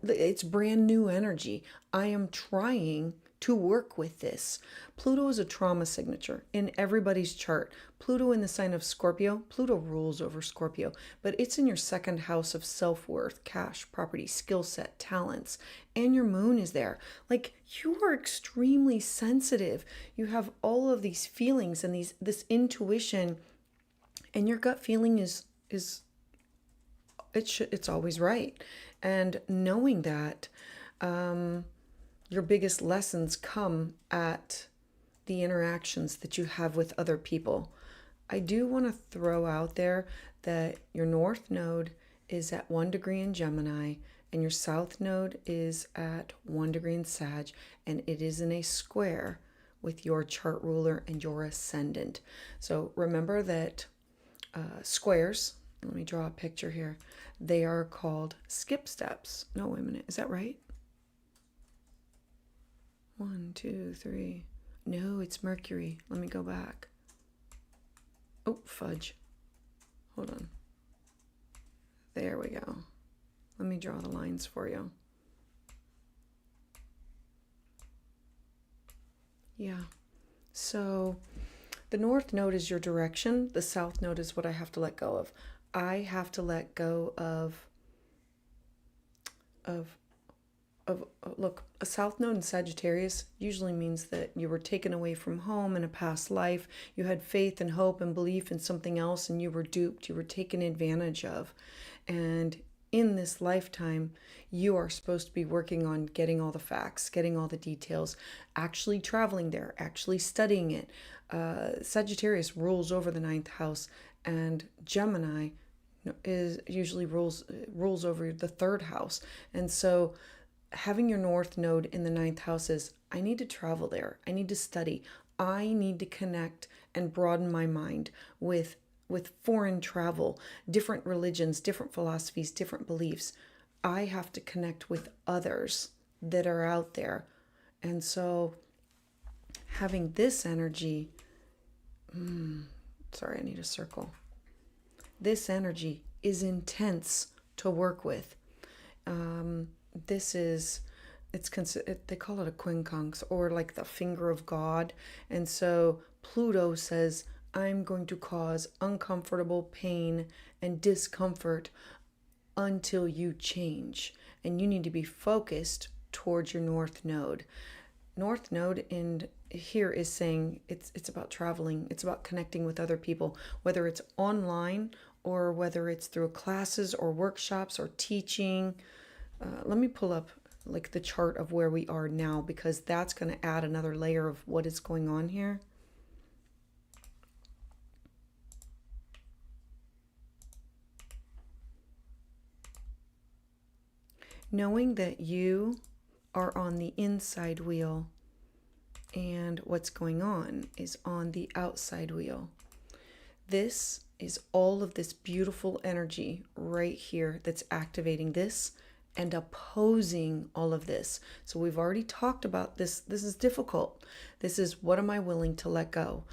[SPEAKER 1] It's brand new energy. I am trying to work with this. Pluto is a trauma signature in everybody's chart. Pluto in the sign of Scorpio. Pluto rules over Scorpio, but it's in your second house of self-worth, cash, property, skill set, talents, and your moon is there. Like, you are extremely sensitive. You have all of these feelings and this intuition, and your gut feeling is it's always right. And knowing that, your biggest lessons come at the interactions that you have with other people. I do want to throw out there that your north node is at 1 degree in Gemini and your south node is at 1 degree in Sag, and it is in a square with your chart ruler and your ascendant. So remember that squares, let me draw a picture here, they are called skip steps. No, wait a minute, is that right? 1, 2, 3. No, it's Mercury. Let me go back. Oh, fudge. Hold on. There we go. Let me draw the lines for you. Yeah. So the north node is your direction. The south node is what I have to let go of. I have to let go of look, a south node in Sagittarius usually means that you were taken away from home in a past life. You had faith and hope and belief in something else, and you were duped. You were taken advantage of. And in this lifetime, you are supposed to be working on getting all the facts, getting all the details, actually traveling there, actually studying it. Sagittarius rules over the 9th house, and Gemini is usually rules over the 3rd house. And so having your north node in the 9th house is, I need to travel there. I need to study. I need to connect and broaden my mind with foreign travel, different religions, different philosophies, different beliefs. I have to connect with others that are out there. And so having this energy, sorry, I need a circle. This energy is intense to work with. They call it a quincunx, or like the finger of God. And so Pluto says, I'm going to cause uncomfortable pain and discomfort until you change. And you need to be focused towards your north node. North node in here is saying it's about traveling. It's about connecting with other people, whether it's online or whether it's through classes or workshops or teaching. Let me pull up like the chart of where we are now, because that's going to add another layer of what is going on here. Knowing that you are on the inside wheel and what's going on is on the outside wheel. This is all of this beautiful energy right here that's activating this and opposing all of this. So we've already talked about this. This is difficult. This is, what am I willing to let go?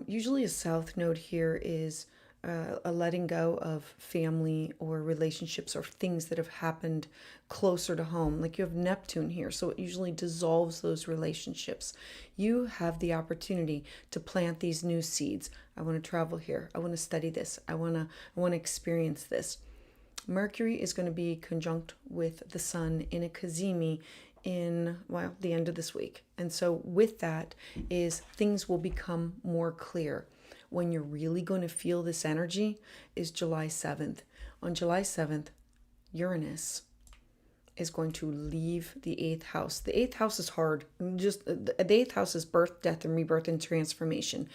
[SPEAKER 1] Usually a south node here is a letting go of family or relationships or things that have happened closer to home. Like you have Neptune here, so it usually dissolves those relationships. You have the opportunity to plant these new seeds. I want to travel here. I want to study this. I want to experience this. Mercury is going to be conjunct with the sun in a cazimi in, well, the end of this week. And so with that is things will become more clear. When you're really going to feel this energy is July 7th. On July 7th, Uranus is going to leave the 8th house. The 8th house is hard. Just the 8th house is birth, death, and rebirth and transformation.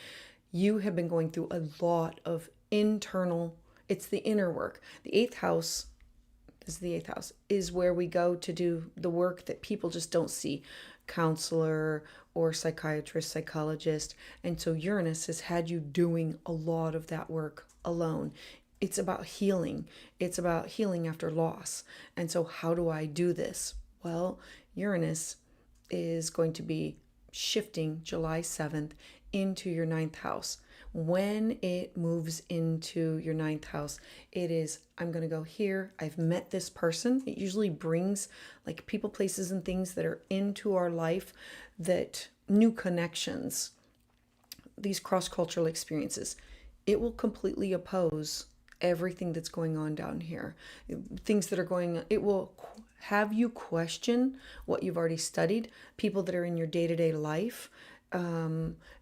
[SPEAKER 1] You have been going through a lot of internal, it's the inner work. The 8th house is where we go to do the work that people just don't see. Counselor or psychiatrist, psychologist. And so Uranus has had you doing a lot of that work alone. It's about healing. It's about healing after loss. And so how do I do this? Well, Uranus is going to be shifting July 7th into your 9th house. When it moves into your 9th house, it is, I'm going to go here. I've met this person. It usually brings like people, places, and things that are into our life, that new connections, these cross-cultural experiences. It will completely oppose everything that's going on down here. Things that are going on, it will have you question what you've already studied, people that are in your day-to-day life.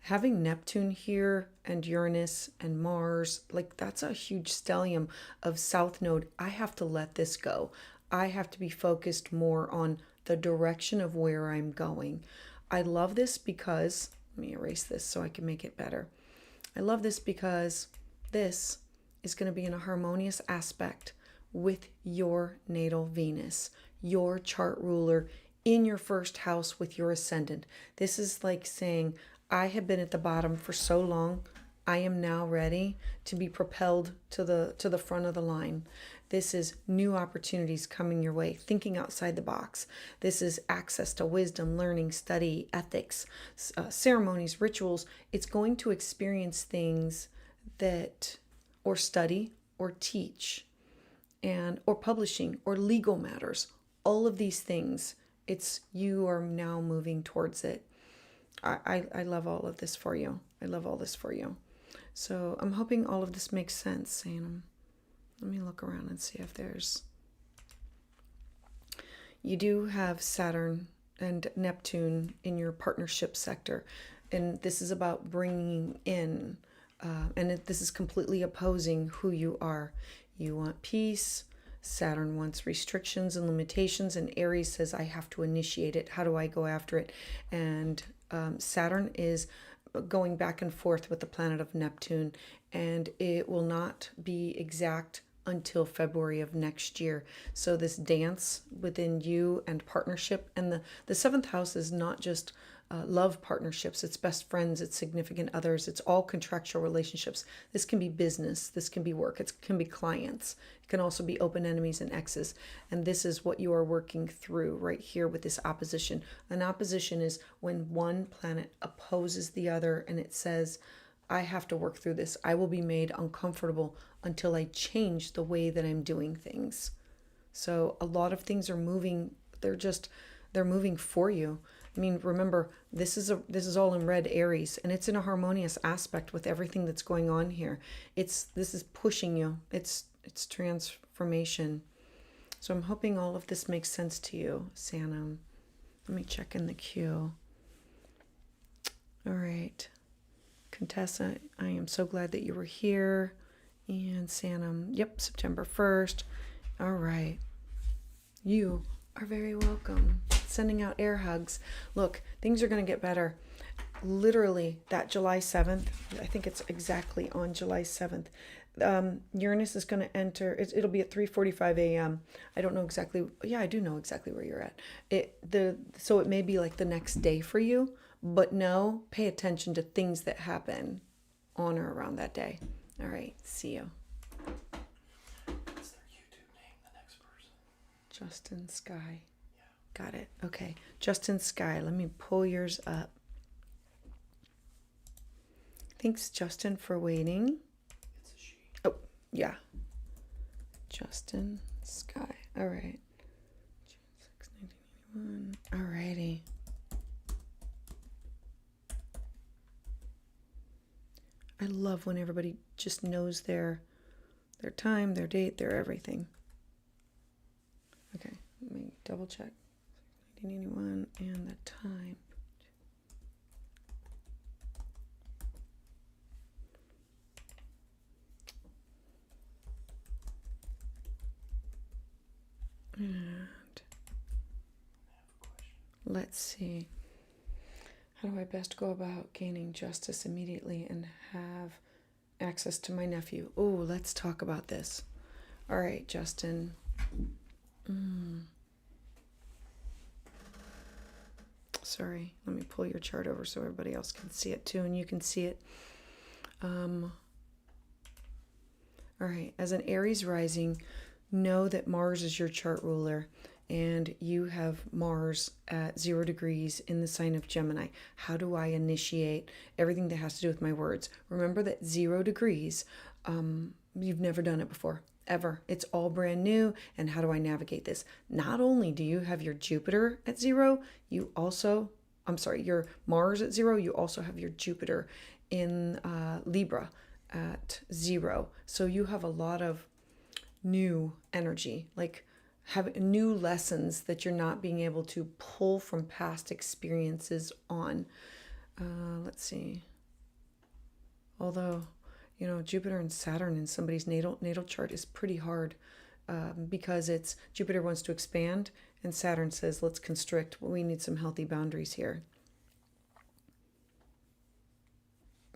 [SPEAKER 1] Having Neptune here and Uranus and Mars, like that's a huge stellium of South Node. I have to let this go. I have to be focused more on the direction of where I'm going. I love this because, let me erase this so I can make it better. I love this because this is going to be in a harmonious aspect with your natal Venus, your chart ruler, in your first house with your ascendant. This is like saying, I have been at the bottom for so long. I am now ready to be propelled to the front of the line. This is new opportunities coming your way, thinking outside the box. This is access to wisdom, learning, study, ethics, ceremonies, rituals. It's going to experience things that, or study, or teach, and or publishing, or legal matters. All of these things. It's, you are now moving towards it. I love all of this for you. I love all this for you. So I'm hoping all of this makes sense, Sam. Let me look around and see if there's... You do have Saturn and Neptune in your partnership sector. And this is about bringing in, this is completely opposing who you are. You want peace. Saturn wants restrictions and limitations, and Aries says, I have to initiate it. How do I go after it? And Saturn is going back and forth with the planet of Neptune, and it will not be exact until February of next year. So this dance within you and partnership, and the 7th house is not just love partnerships, it's best friends, it's significant others, it's all contractual relationships. This can be business, this can be work, it can be clients, it can also be open enemies and exes. And this is what you are working through right here with this opposition. An opposition is when one planet opposes the other, and it says, I have to work through this. I will be made uncomfortable until I change the way that I'm doing things. So a lot of things are moving, they're moving for you. I mean, remember, this is all in red Aries, and it's in a harmonious aspect with everything that's going on here. This is pushing you. It's transformation. So I'm hoping all of this makes sense to you, Sanam. Let me check in the queue. All right. Contessa, I am so glad that you were here. And Sanam, yep, September 1st. All right. You are very welcome. Sending out air hugs. Look, things are going to get better. Literally, that July 7th, I think it's exactly on July 7th, Uranus is going to enter. It'll be at 3:45 a.m. I don't know exactly. Yeah, I do know exactly where you're at. So it may be like the next day for you, but no, pay attention to things that happen on or around that day. All right, see you.
[SPEAKER 2] What's their YouTube name, the next person?
[SPEAKER 1] Justin Sky. Got it. Okay. Justin Sky. Let me pull yours up. Thanks, Justin, for waiting.
[SPEAKER 2] It's a she.
[SPEAKER 1] Oh, yeah. Justin Sky. All right. June 6, 1981. All righty. I love when everybody just knows their time, their date, their everything. Okay, let me double check. 1981 and the time. And let's see. How do I best go about gaining justice immediately and have access to my nephew? Oh, let's talk about this. All right, Justin. Sorry, let me pull your chart over so everybody else can see it too, and you can see it. All right, as an Aries rising, know that Mars is your chart ruler, and you have Mars at 0 degrees in the sign of Gemini. How do I initiate everything that has to do with my words? Remember that 0 degrees, you've never done it before, ever. It's all brand new. And how do I navigate this? Not only do you have your Jupiter at 0, your Mars at 0, you also have your Jupiter in Libra at 0. So you have a lot of new energy, like have new lessons that you're not being able to pull from past experiences on. Let's see. Although, Jupiter and Saturn in somebody's natal chart is pretty hard because it's Jupiter wants to expand and Saturn says, let's constrict. We need some healthy boundaries here.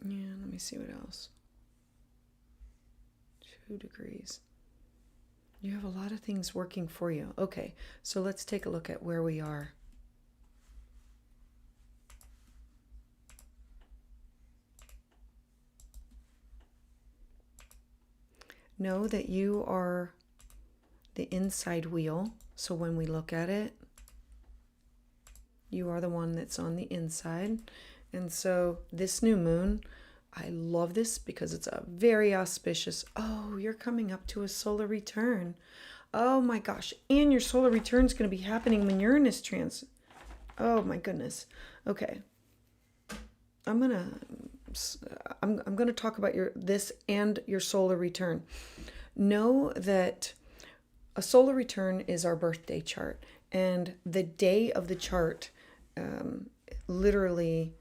[SPEAKER 1] Yeah, let me see what else. 2 degrees. You have a lot of things working for you. Okay, so let's take a look at where we are. Know that you are the inside wheel. So when we look at it, you are the one that's on the inside. And so this new moon, I love this because it's a very auspicious, you're coming up to a solar return. Oh my gosh. And your solar return is going to be happening when Uranus oh my goodness. Okay. I'm going to talk about this and your solar return. Know that a solar return is our birthday chart, and the day of the chart literally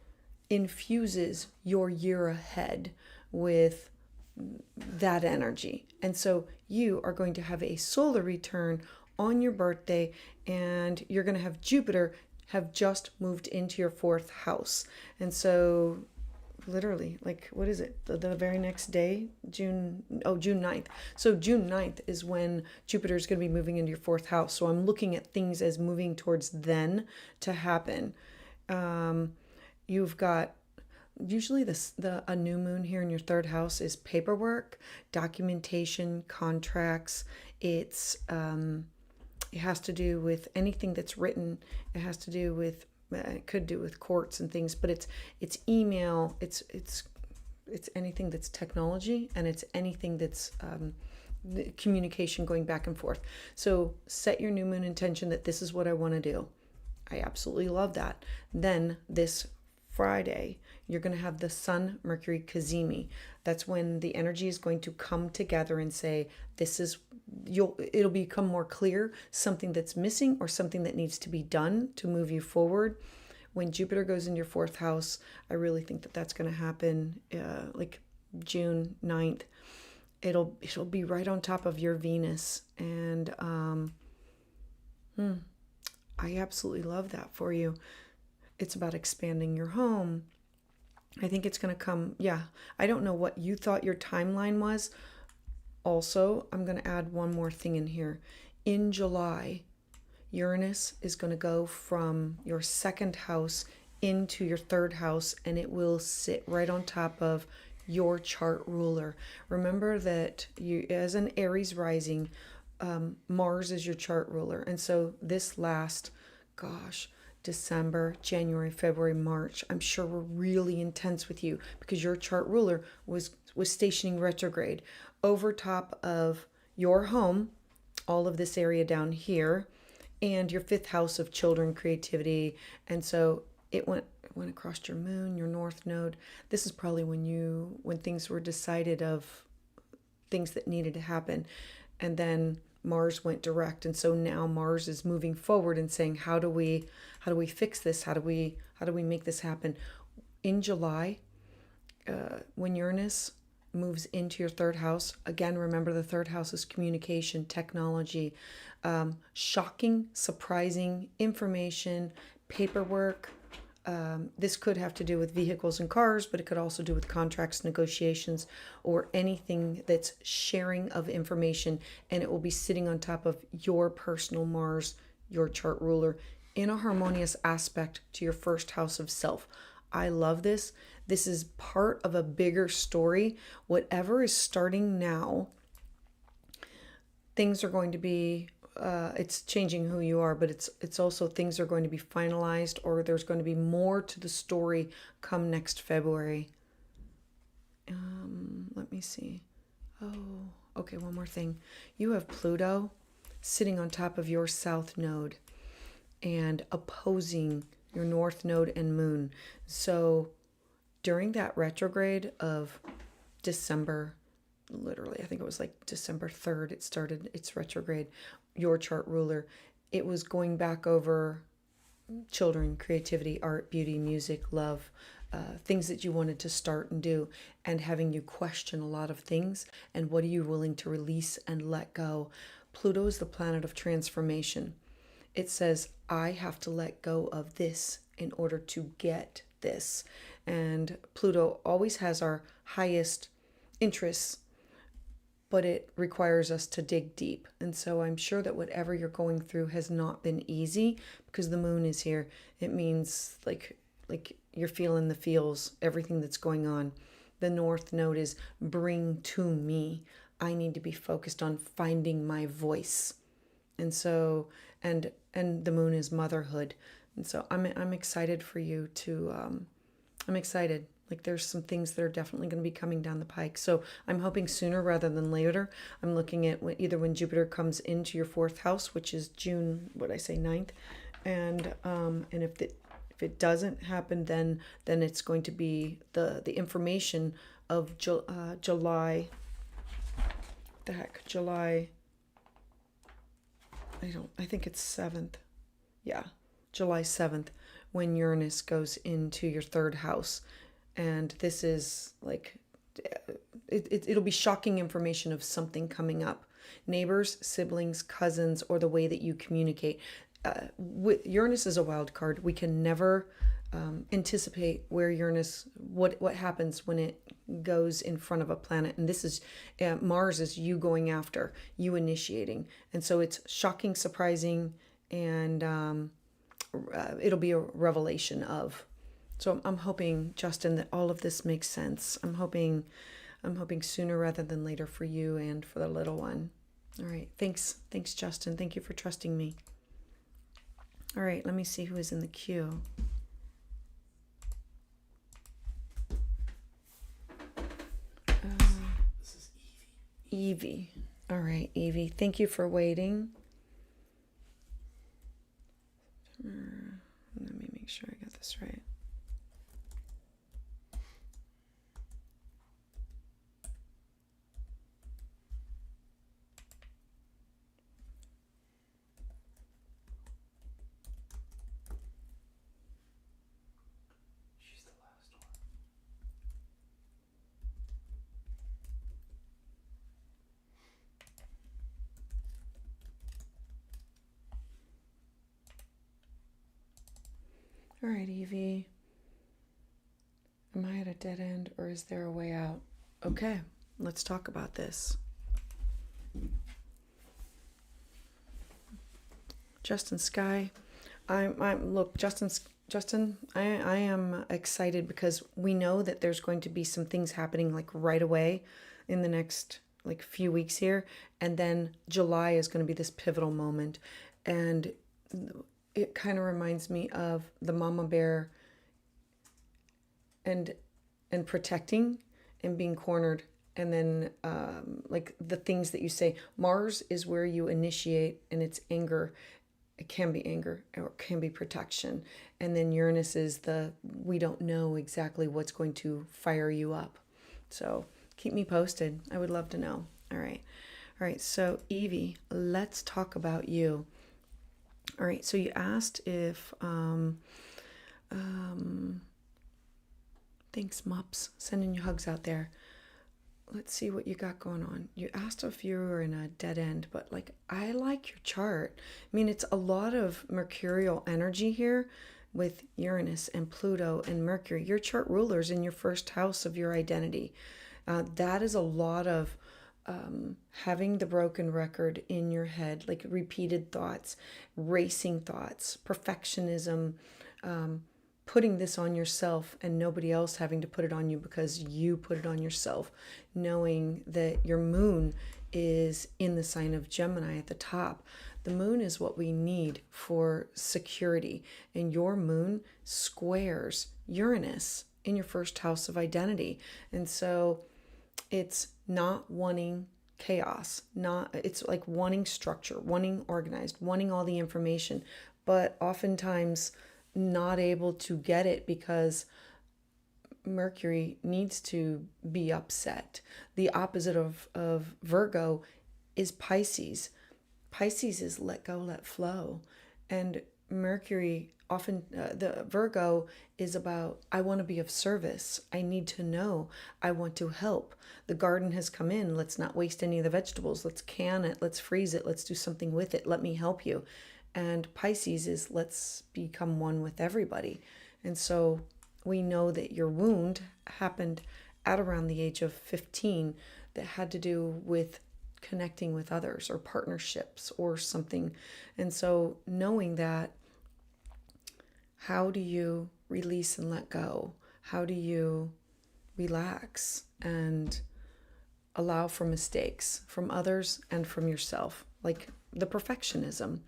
[SPEAKER 1] infuses your year ahead with that energy. And so you are going to have a solar return on your birthday, and you're going to have Jupiter have just moved into your 4th house. And so literally, like, what is it? The very next day, June 9th. So June 9th is when Jupiter is going to be moving into your 4th house. So I'm looking at things as moving towards then to happen. You've got usually a new moon here in your 3rd house is paperwork, documentation, contracts. It has to do with anything that's written. It has to do with it could do with courts and things, but it's email. It's anything that's technology, and it's anything that's communication going back and forth. So set your new moon intention that this is what I want to do. I absolutely love that. Then this Friday, you're going to have the Sun Mercury Cazimi. That's when the energy is going to come together and say, it'll become more clear something that's missing or something that needs to be done to move you forward. When Jupiter goes in your 4th house, I really think that that's going to happen like June 9th. It'll be right on top of your Venus. And I absolutely love that for you. It's about expanding your home. I think it's going to come. Yeah. I don't know what you thought your timeline was. Also, I'm going to add one more thing in here. In July, Uranus is going to go from your 2nd house into your 3rd house, and it will sit right on top of your chart ruler. Remember that you, as an Aries rising, Mars is your chart ruler. And so this last, gosh, December, January, February, March, I'm sure were really intense with you because your chart ruler was stationing retrograde over top of your home, all of this area down here, and your fifth house of children, creativity. And so it went across your moon, your north node. This is probably when things were decided of things that needed to happen. And then Mars went direct, and so now Mars is moving forward and saying, how do we fix this? How do we make this happen? In July, when Uranus moves into your third house, again, remember the third house is communication, technology, shocking, surprising information, paperwork. This could have to do with vehicles and cars, but it could also do with contracts, negotiations, or anything that's sharing of information. And it will be sitting on top of your personal Mars, your chart ruler, in a harmonious aspect to your first house of self. I love this. This is part of a bigger story. Whatever is starting now, things are going to be it's changing who you are, but it's also things are going to be finalized, or there's going to be more to the story come next February. Let me see. Oh, okay, one more thing. You have Pluto sitting on top of your south node and opposing your north node and moon. So during that retrograde of December, literally, I think it was like December 3rd, it started its retrograde, your chart ruler, it was going back over children, creativity, art, beauty, music, love, things that you wanted to start and do, and having you question a lot of things, and what are you willing to release and let go. Pluto is the planet of transformation. It says, I have to let go of this in order to get this. And Pluto always has our highest interests, but it requires us to dig deep. And so I'm sure that whatever you're going through has not been easy, because the moon is here. It means like you're feeling the feels, everything that's going on. The north node is bring to me. I need to be focused on finding my voice. And so and the moon is motherhood. And so I'm excited for you to I'm excited. Like there's some things that are definitely going to be coming down the pike. So I'm hoping sooner rather than later. I'm looking at either when Jupiter comes into your fourth house, which is June, 9th. And if it doesn't happen, then it's going to be the information of July. The heck, July. I think it's 7th. Yeah, July 7th, when Uranus goes into your third house. And this is like, it'll be shocking information of something coming up. Neighbors, siblings, cousins, or the way that you communicate. With Uranus is a wild card. We can never anticipate where Uranus, what happens when it goes in front of a planet. And this is, Mars is you going after, you initiating. And so it's shocking, surprising, and it'll be a revelation of. So I'm hoping, Justin, that all of this makes sense. I'm hoping sooner rather than later for you and for the little one. All right. Thanks, Justin. Thank you for trusting me. All right. Let me see who is in the queue.
[SPEAKER 2] This is Evie.
[SPEAKER 1] Evie. All right, Evie. Thank you for waiting. Let me make sure I got this right.
[SPEAKER 2] She's the last one.
[SPEAKER 1] All right, Evie. Am I at a dead end, or is there a way out? Okay, let's talk about this. Justin Sky. Look, Justin, I am excited because we know that there's going to be some things happening like right away in the next like few weeks here, and then July is going to be this pivotal moment. And it kind of reminds me of the mama bear and protecting and being cornered, and then like the things that you say. Mars is where you initiate, and it's anger. It can be anger or it can be protection. And then Uranus is the we don't know exactly what's going to fire you up. So keep me posted. I would love to know. All right. All right. So Evie, let's talk about you. All right. So you asked if thanks, Mups. Sending you hugs out there. Let's see what you got going on. You asked if you were in a dead end, but like, I like your chart. I mean, it's a lot of mercurial energy here with Uranus and Pluto and Mercury. Your chart ruler's in your first house of your identity. That is a lot of having the broken record in your head, like repeated thoughts, racing thoughts, perfectionism, putting this on yourself and nobody else having to put it on you because you put it on yourself, knowing that your moon is in the sign of Gemini at the top. The moon is what we need for security, and your moon squares Uranus in your first house of identity. And so it's not wanting chaos, it's like wanting structure, wanting organized, wanting all the information, but oftentimes not able to get it because Mercury needs to be upset. The opposite of Virgo is Pisces. Pisces is let go, let flow. And Mercury often, the Virgo is about, I want to be of service. I need to know. I want to help. The garden has come in. Let's not waste any of the vegetables. Let's can it. Let's freeze it. Let's do something with it. Let me help you. And Pisces is let's become one with everybody. And so we know that your wound happened at around the age of 15 that had to do with connecting with others or partnerships or something. And so knowing that, how do you release and let go? How do you relax and allow for mistakes from others and from yourself? Like the perfectionism.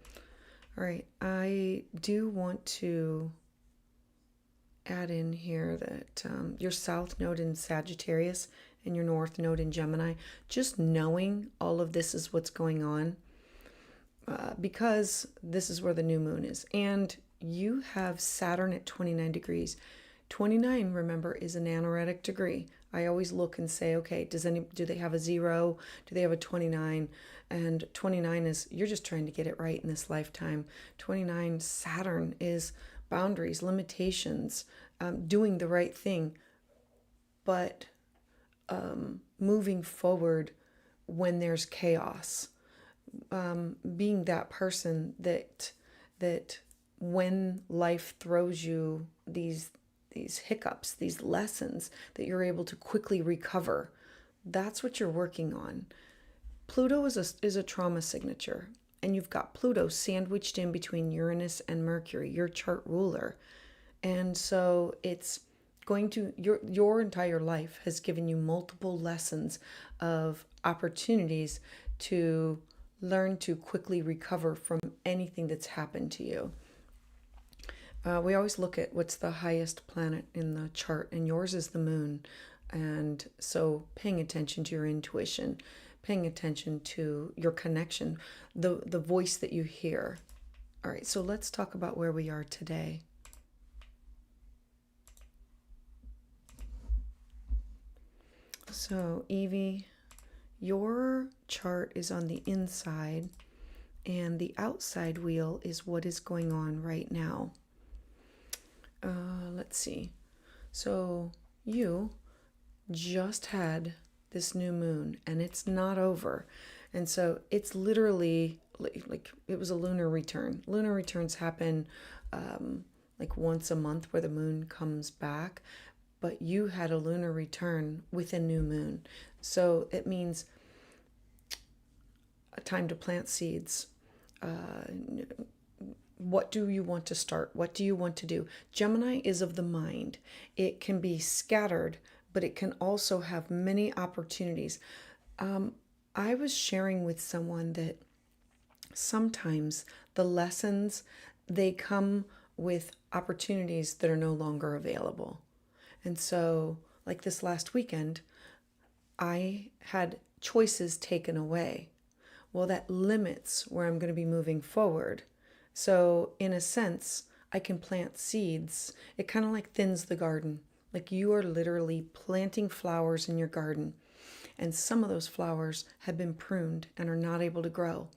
[SPEAKER 1] All right, I do want to add in here that your south node in Sagittarius and your north node in Gemini, just knowing all of this is what's going on, because this is where the new moon is. And you have Saturn at 29 degrees. 29, remember, is an anaretic degree. I always look and say, okay, do they have a 0? Do they have a 29? And 29 is, you're just trying to get it right in this lifetime. 29, Saturn is boundaries, limitations, doing the right thing, but moving forward when there's chaos, being that person that when life throws you these hiccups, these lessons, that you're able to quickly recover. That's what you're working on. Pluto is a trauma signature, and you've got Pluto sandwiched in between Uranus and Mercury, your chart ruler. And so it's going to, your entire life has given you multiple lessons of opportunities to learn to quickly recover from anything that's happened to you. We always look at what's the highest planet in the chart, and yours is the moon. And so paying attention to your intuition, paying attention to your connection, the voice that you hear. All right, so let's talk about where we are today. So Evie, your chart is on the inside, and the outside wheel is what is going on right now. Let's see. So you just had this new moon, and it's not over. And so it's literally like it was a lunar return. Lunar returns happen like once a month where the moon comes back, but you had a lunar return with a new moon. So it means a time to plant seeds. What do you want to start? What do you want to do? Gemini is of the mind. It can be scattered, but it can also have many opportunities. I was sharing with someone that sometimes the lessons, they come with opportunities that are no longer available. And so, like this last weekend, I had choices taken away. Well, that limits where I'm going to be moving forward. So, in a sense, I can plant seeds. It kind of like thins the garden. Like you are literally planting flowers in your garden. And some of those flowers have been pruned and are not able to grow.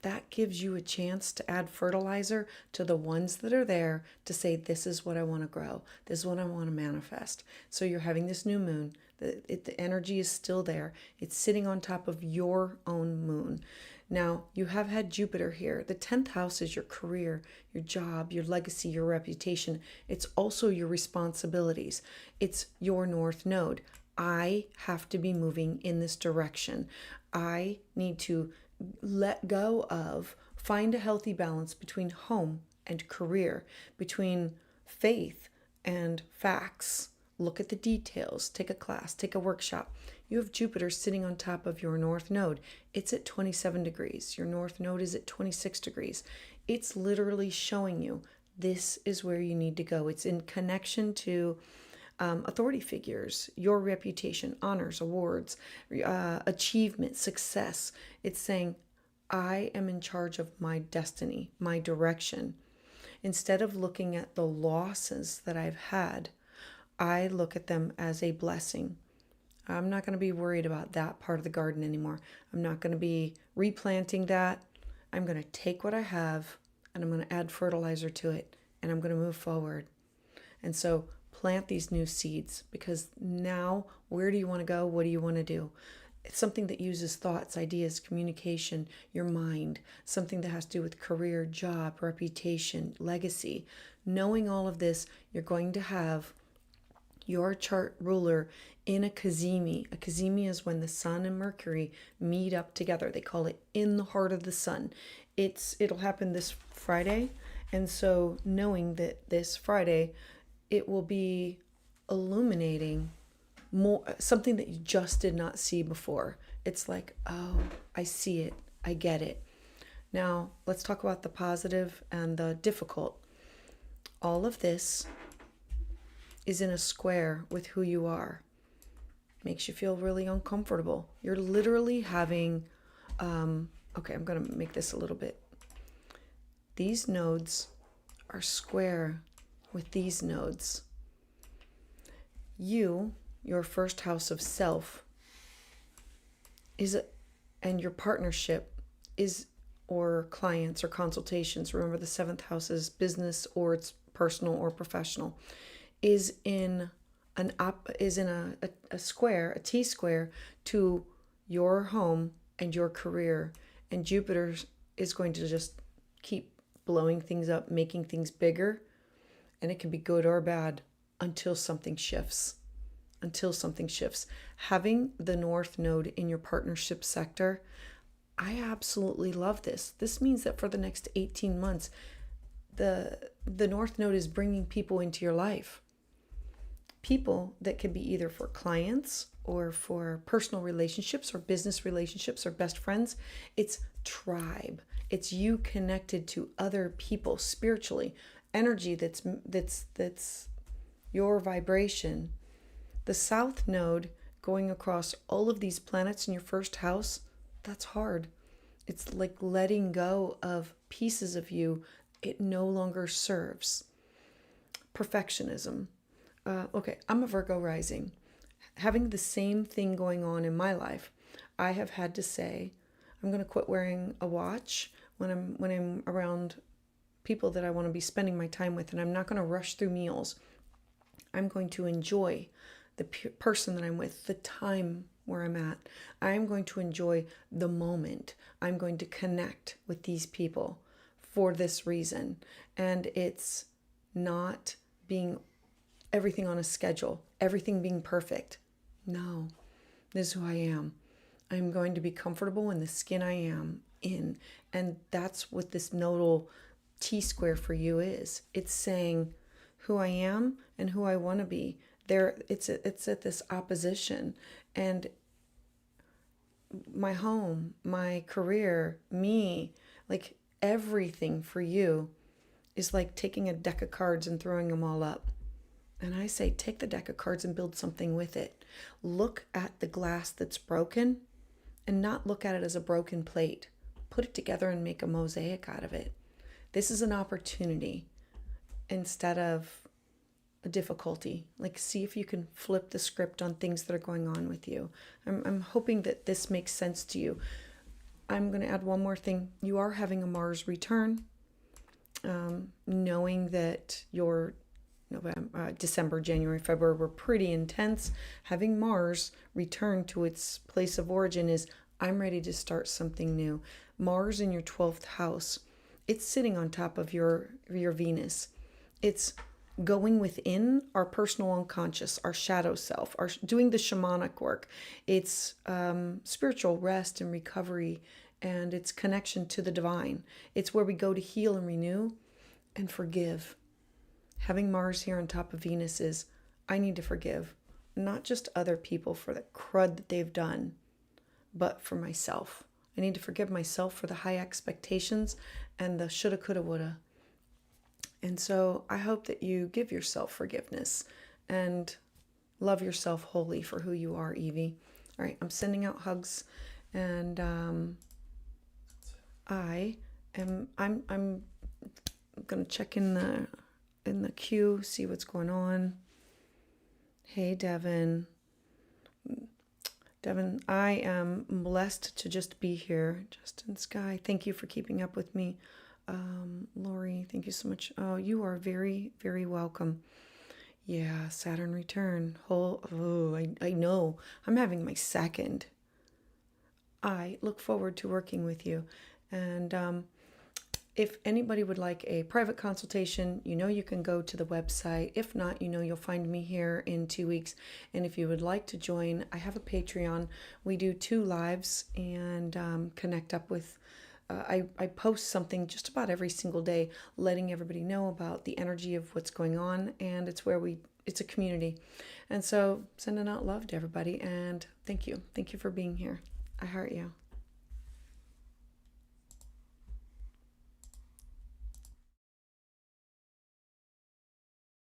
[SPEAKER 1] That gives you a chance to add fertilizer to the ones that are there to say, this is what I want to grow. This is what I want to manifest. So you're having this new moon. The energy is still there. It's sitting on top of your own moon. Now, you have had Jupiter here. The 10th house is your career, your job, your legacy, your reputation. It's also your responsibilities. It's your north node. I have to be moving in this direction. I need to let go of, find a healthy balance between home and career, between faith and facts. Look at the details, take a class, take a workshop. You have Jupiter sitting on top of your north node. It's at 27 degrees. Your north node is at 26 degrees. It's literally showing you this is where you need to go. It's in connection to authority figures, your reputation, honors, awards, achievement, success. It's saying, I am in charge of my destiny, my direction. Instead of looking at the losses that I've had, I look at them as a blessing. I'm not going to be worried about that part of the garden anymore. I'm not going to be replanting that. I'm going to take what I have and I'm going to add fertilizer to it and I'm going to move forward. And so plant these new seeds, because now where do you want to go? What do you want to do? It's something that uses thoughts, ideas, communication, your mind, something that has to do with career, job, reputation, legacy. Knowing all of this, you're going to have your chart ruler in a cazimi. A cazimi is when the sun and Mercury meet up together. They call it in the heart of the sun. It'll happen this Friday. And so knowing that this Friday, it will be illuminating more, something that you just did not see before. It's like, oh, I see it. I get it. Now, let's talk about the positive and the difficult. All of this is in a square with who you are. Makes you feel really uncomfortable. You're literally having, okay, I'm going to make this a little bit. These nodes are square with these nodes. Your first house of self and your partnership is, or clients or consultations. Remember, the 7th house is business, or it's personal or professional, is in a square, a T square to your home and your career. And Jupiter is going to just keep blowing things up, making things bigger. And it can be good or bad until something shifts. Having the North Node in your partnership sector, I absolutely love this. This means that for the next 18 months, the North Node is bringing people into your life. People that can be either for clients or for personal relationships or business relationships or best friends. It's tribe. It's you connected to other people spiritually. Energy that's your vibration. The South Node going across all of these planets in your first house, that's hard. It's like letting go of pieces of you it no longer serves. Perfectionism. Okay, I'm a Virgo rising. Having the same thing going on in my life, I have had to say, I'm going to quit wearing a watch when I'm around people that I want to be spending my time with, and I'm not going to rush through meals. I'm going to enjoy the person that I'm with, the time where I'm at. I'm going to enjoy the moment. I'm going to connect with these people for this reason. And it's not being everything on a schedule, everything being perfect. No, this is who I am. I'm going to be comfortable in the skin I am in. And that's what this nodal T-square for you is. It's saying who I am and who I want to be. It's at this opposition. And my home, my career, me, like everything for you is like taking a deck of cards and throwing them all up. And I say, take the deck of cards and build something with it. Look at the glass that's broken and not look at it as a broken plate. Put it together and make a mosaic out of it. This is an opportunity instead of a difficulty. Like, see if you can flip the script on things that are going on with you. I'm hoping that this makes sense to you. I'm going to add one more thing. You are having a Mars return. Knowing that your November, December, January, February were pretty intense, having Mars return to its place of origin is, I'm ready to start something new. Mars in your 12th house, it's sitting on top of your Venus. It's going within our personal unconscious, our shadow self, our doing the shamanic work. It's spiritual rest and recovery, and it's connection to the divine. It's where we go to heal and renew and forgive. Having Mars here on top of Venus is, I need to forgive, not just other people for the crud that they've done, but for myself. I need to forgive myself for the high expectations and the shoulda, coulda, woulda. And so I hope that you give yourself forgiveness and love yourself wholly for who you are, Evie. All right, I'm sending out hugs, and I'm gonna check in the queue, see what's going on. Hey, Devin. Devin, I am blessed to just be here. Justin Sky, thank you for keeping up with me. Lori, thank you so much. Oh, you are very, very welcome. Yeah, Saturn return. I know. I'm having my second. I look forward to working with you. And if anybody would like a private consultation, you can go to the website. If not, you'll find me here in 2 weeks. And if you would like to join, I have a Patreon. We do 2 lives and connect up with. I post something just about every single day, letting everybody know about the energy of what's going on. And it's where it's a community. And so sending out love to everybody. And thank you. Thank you for being here. I heart you.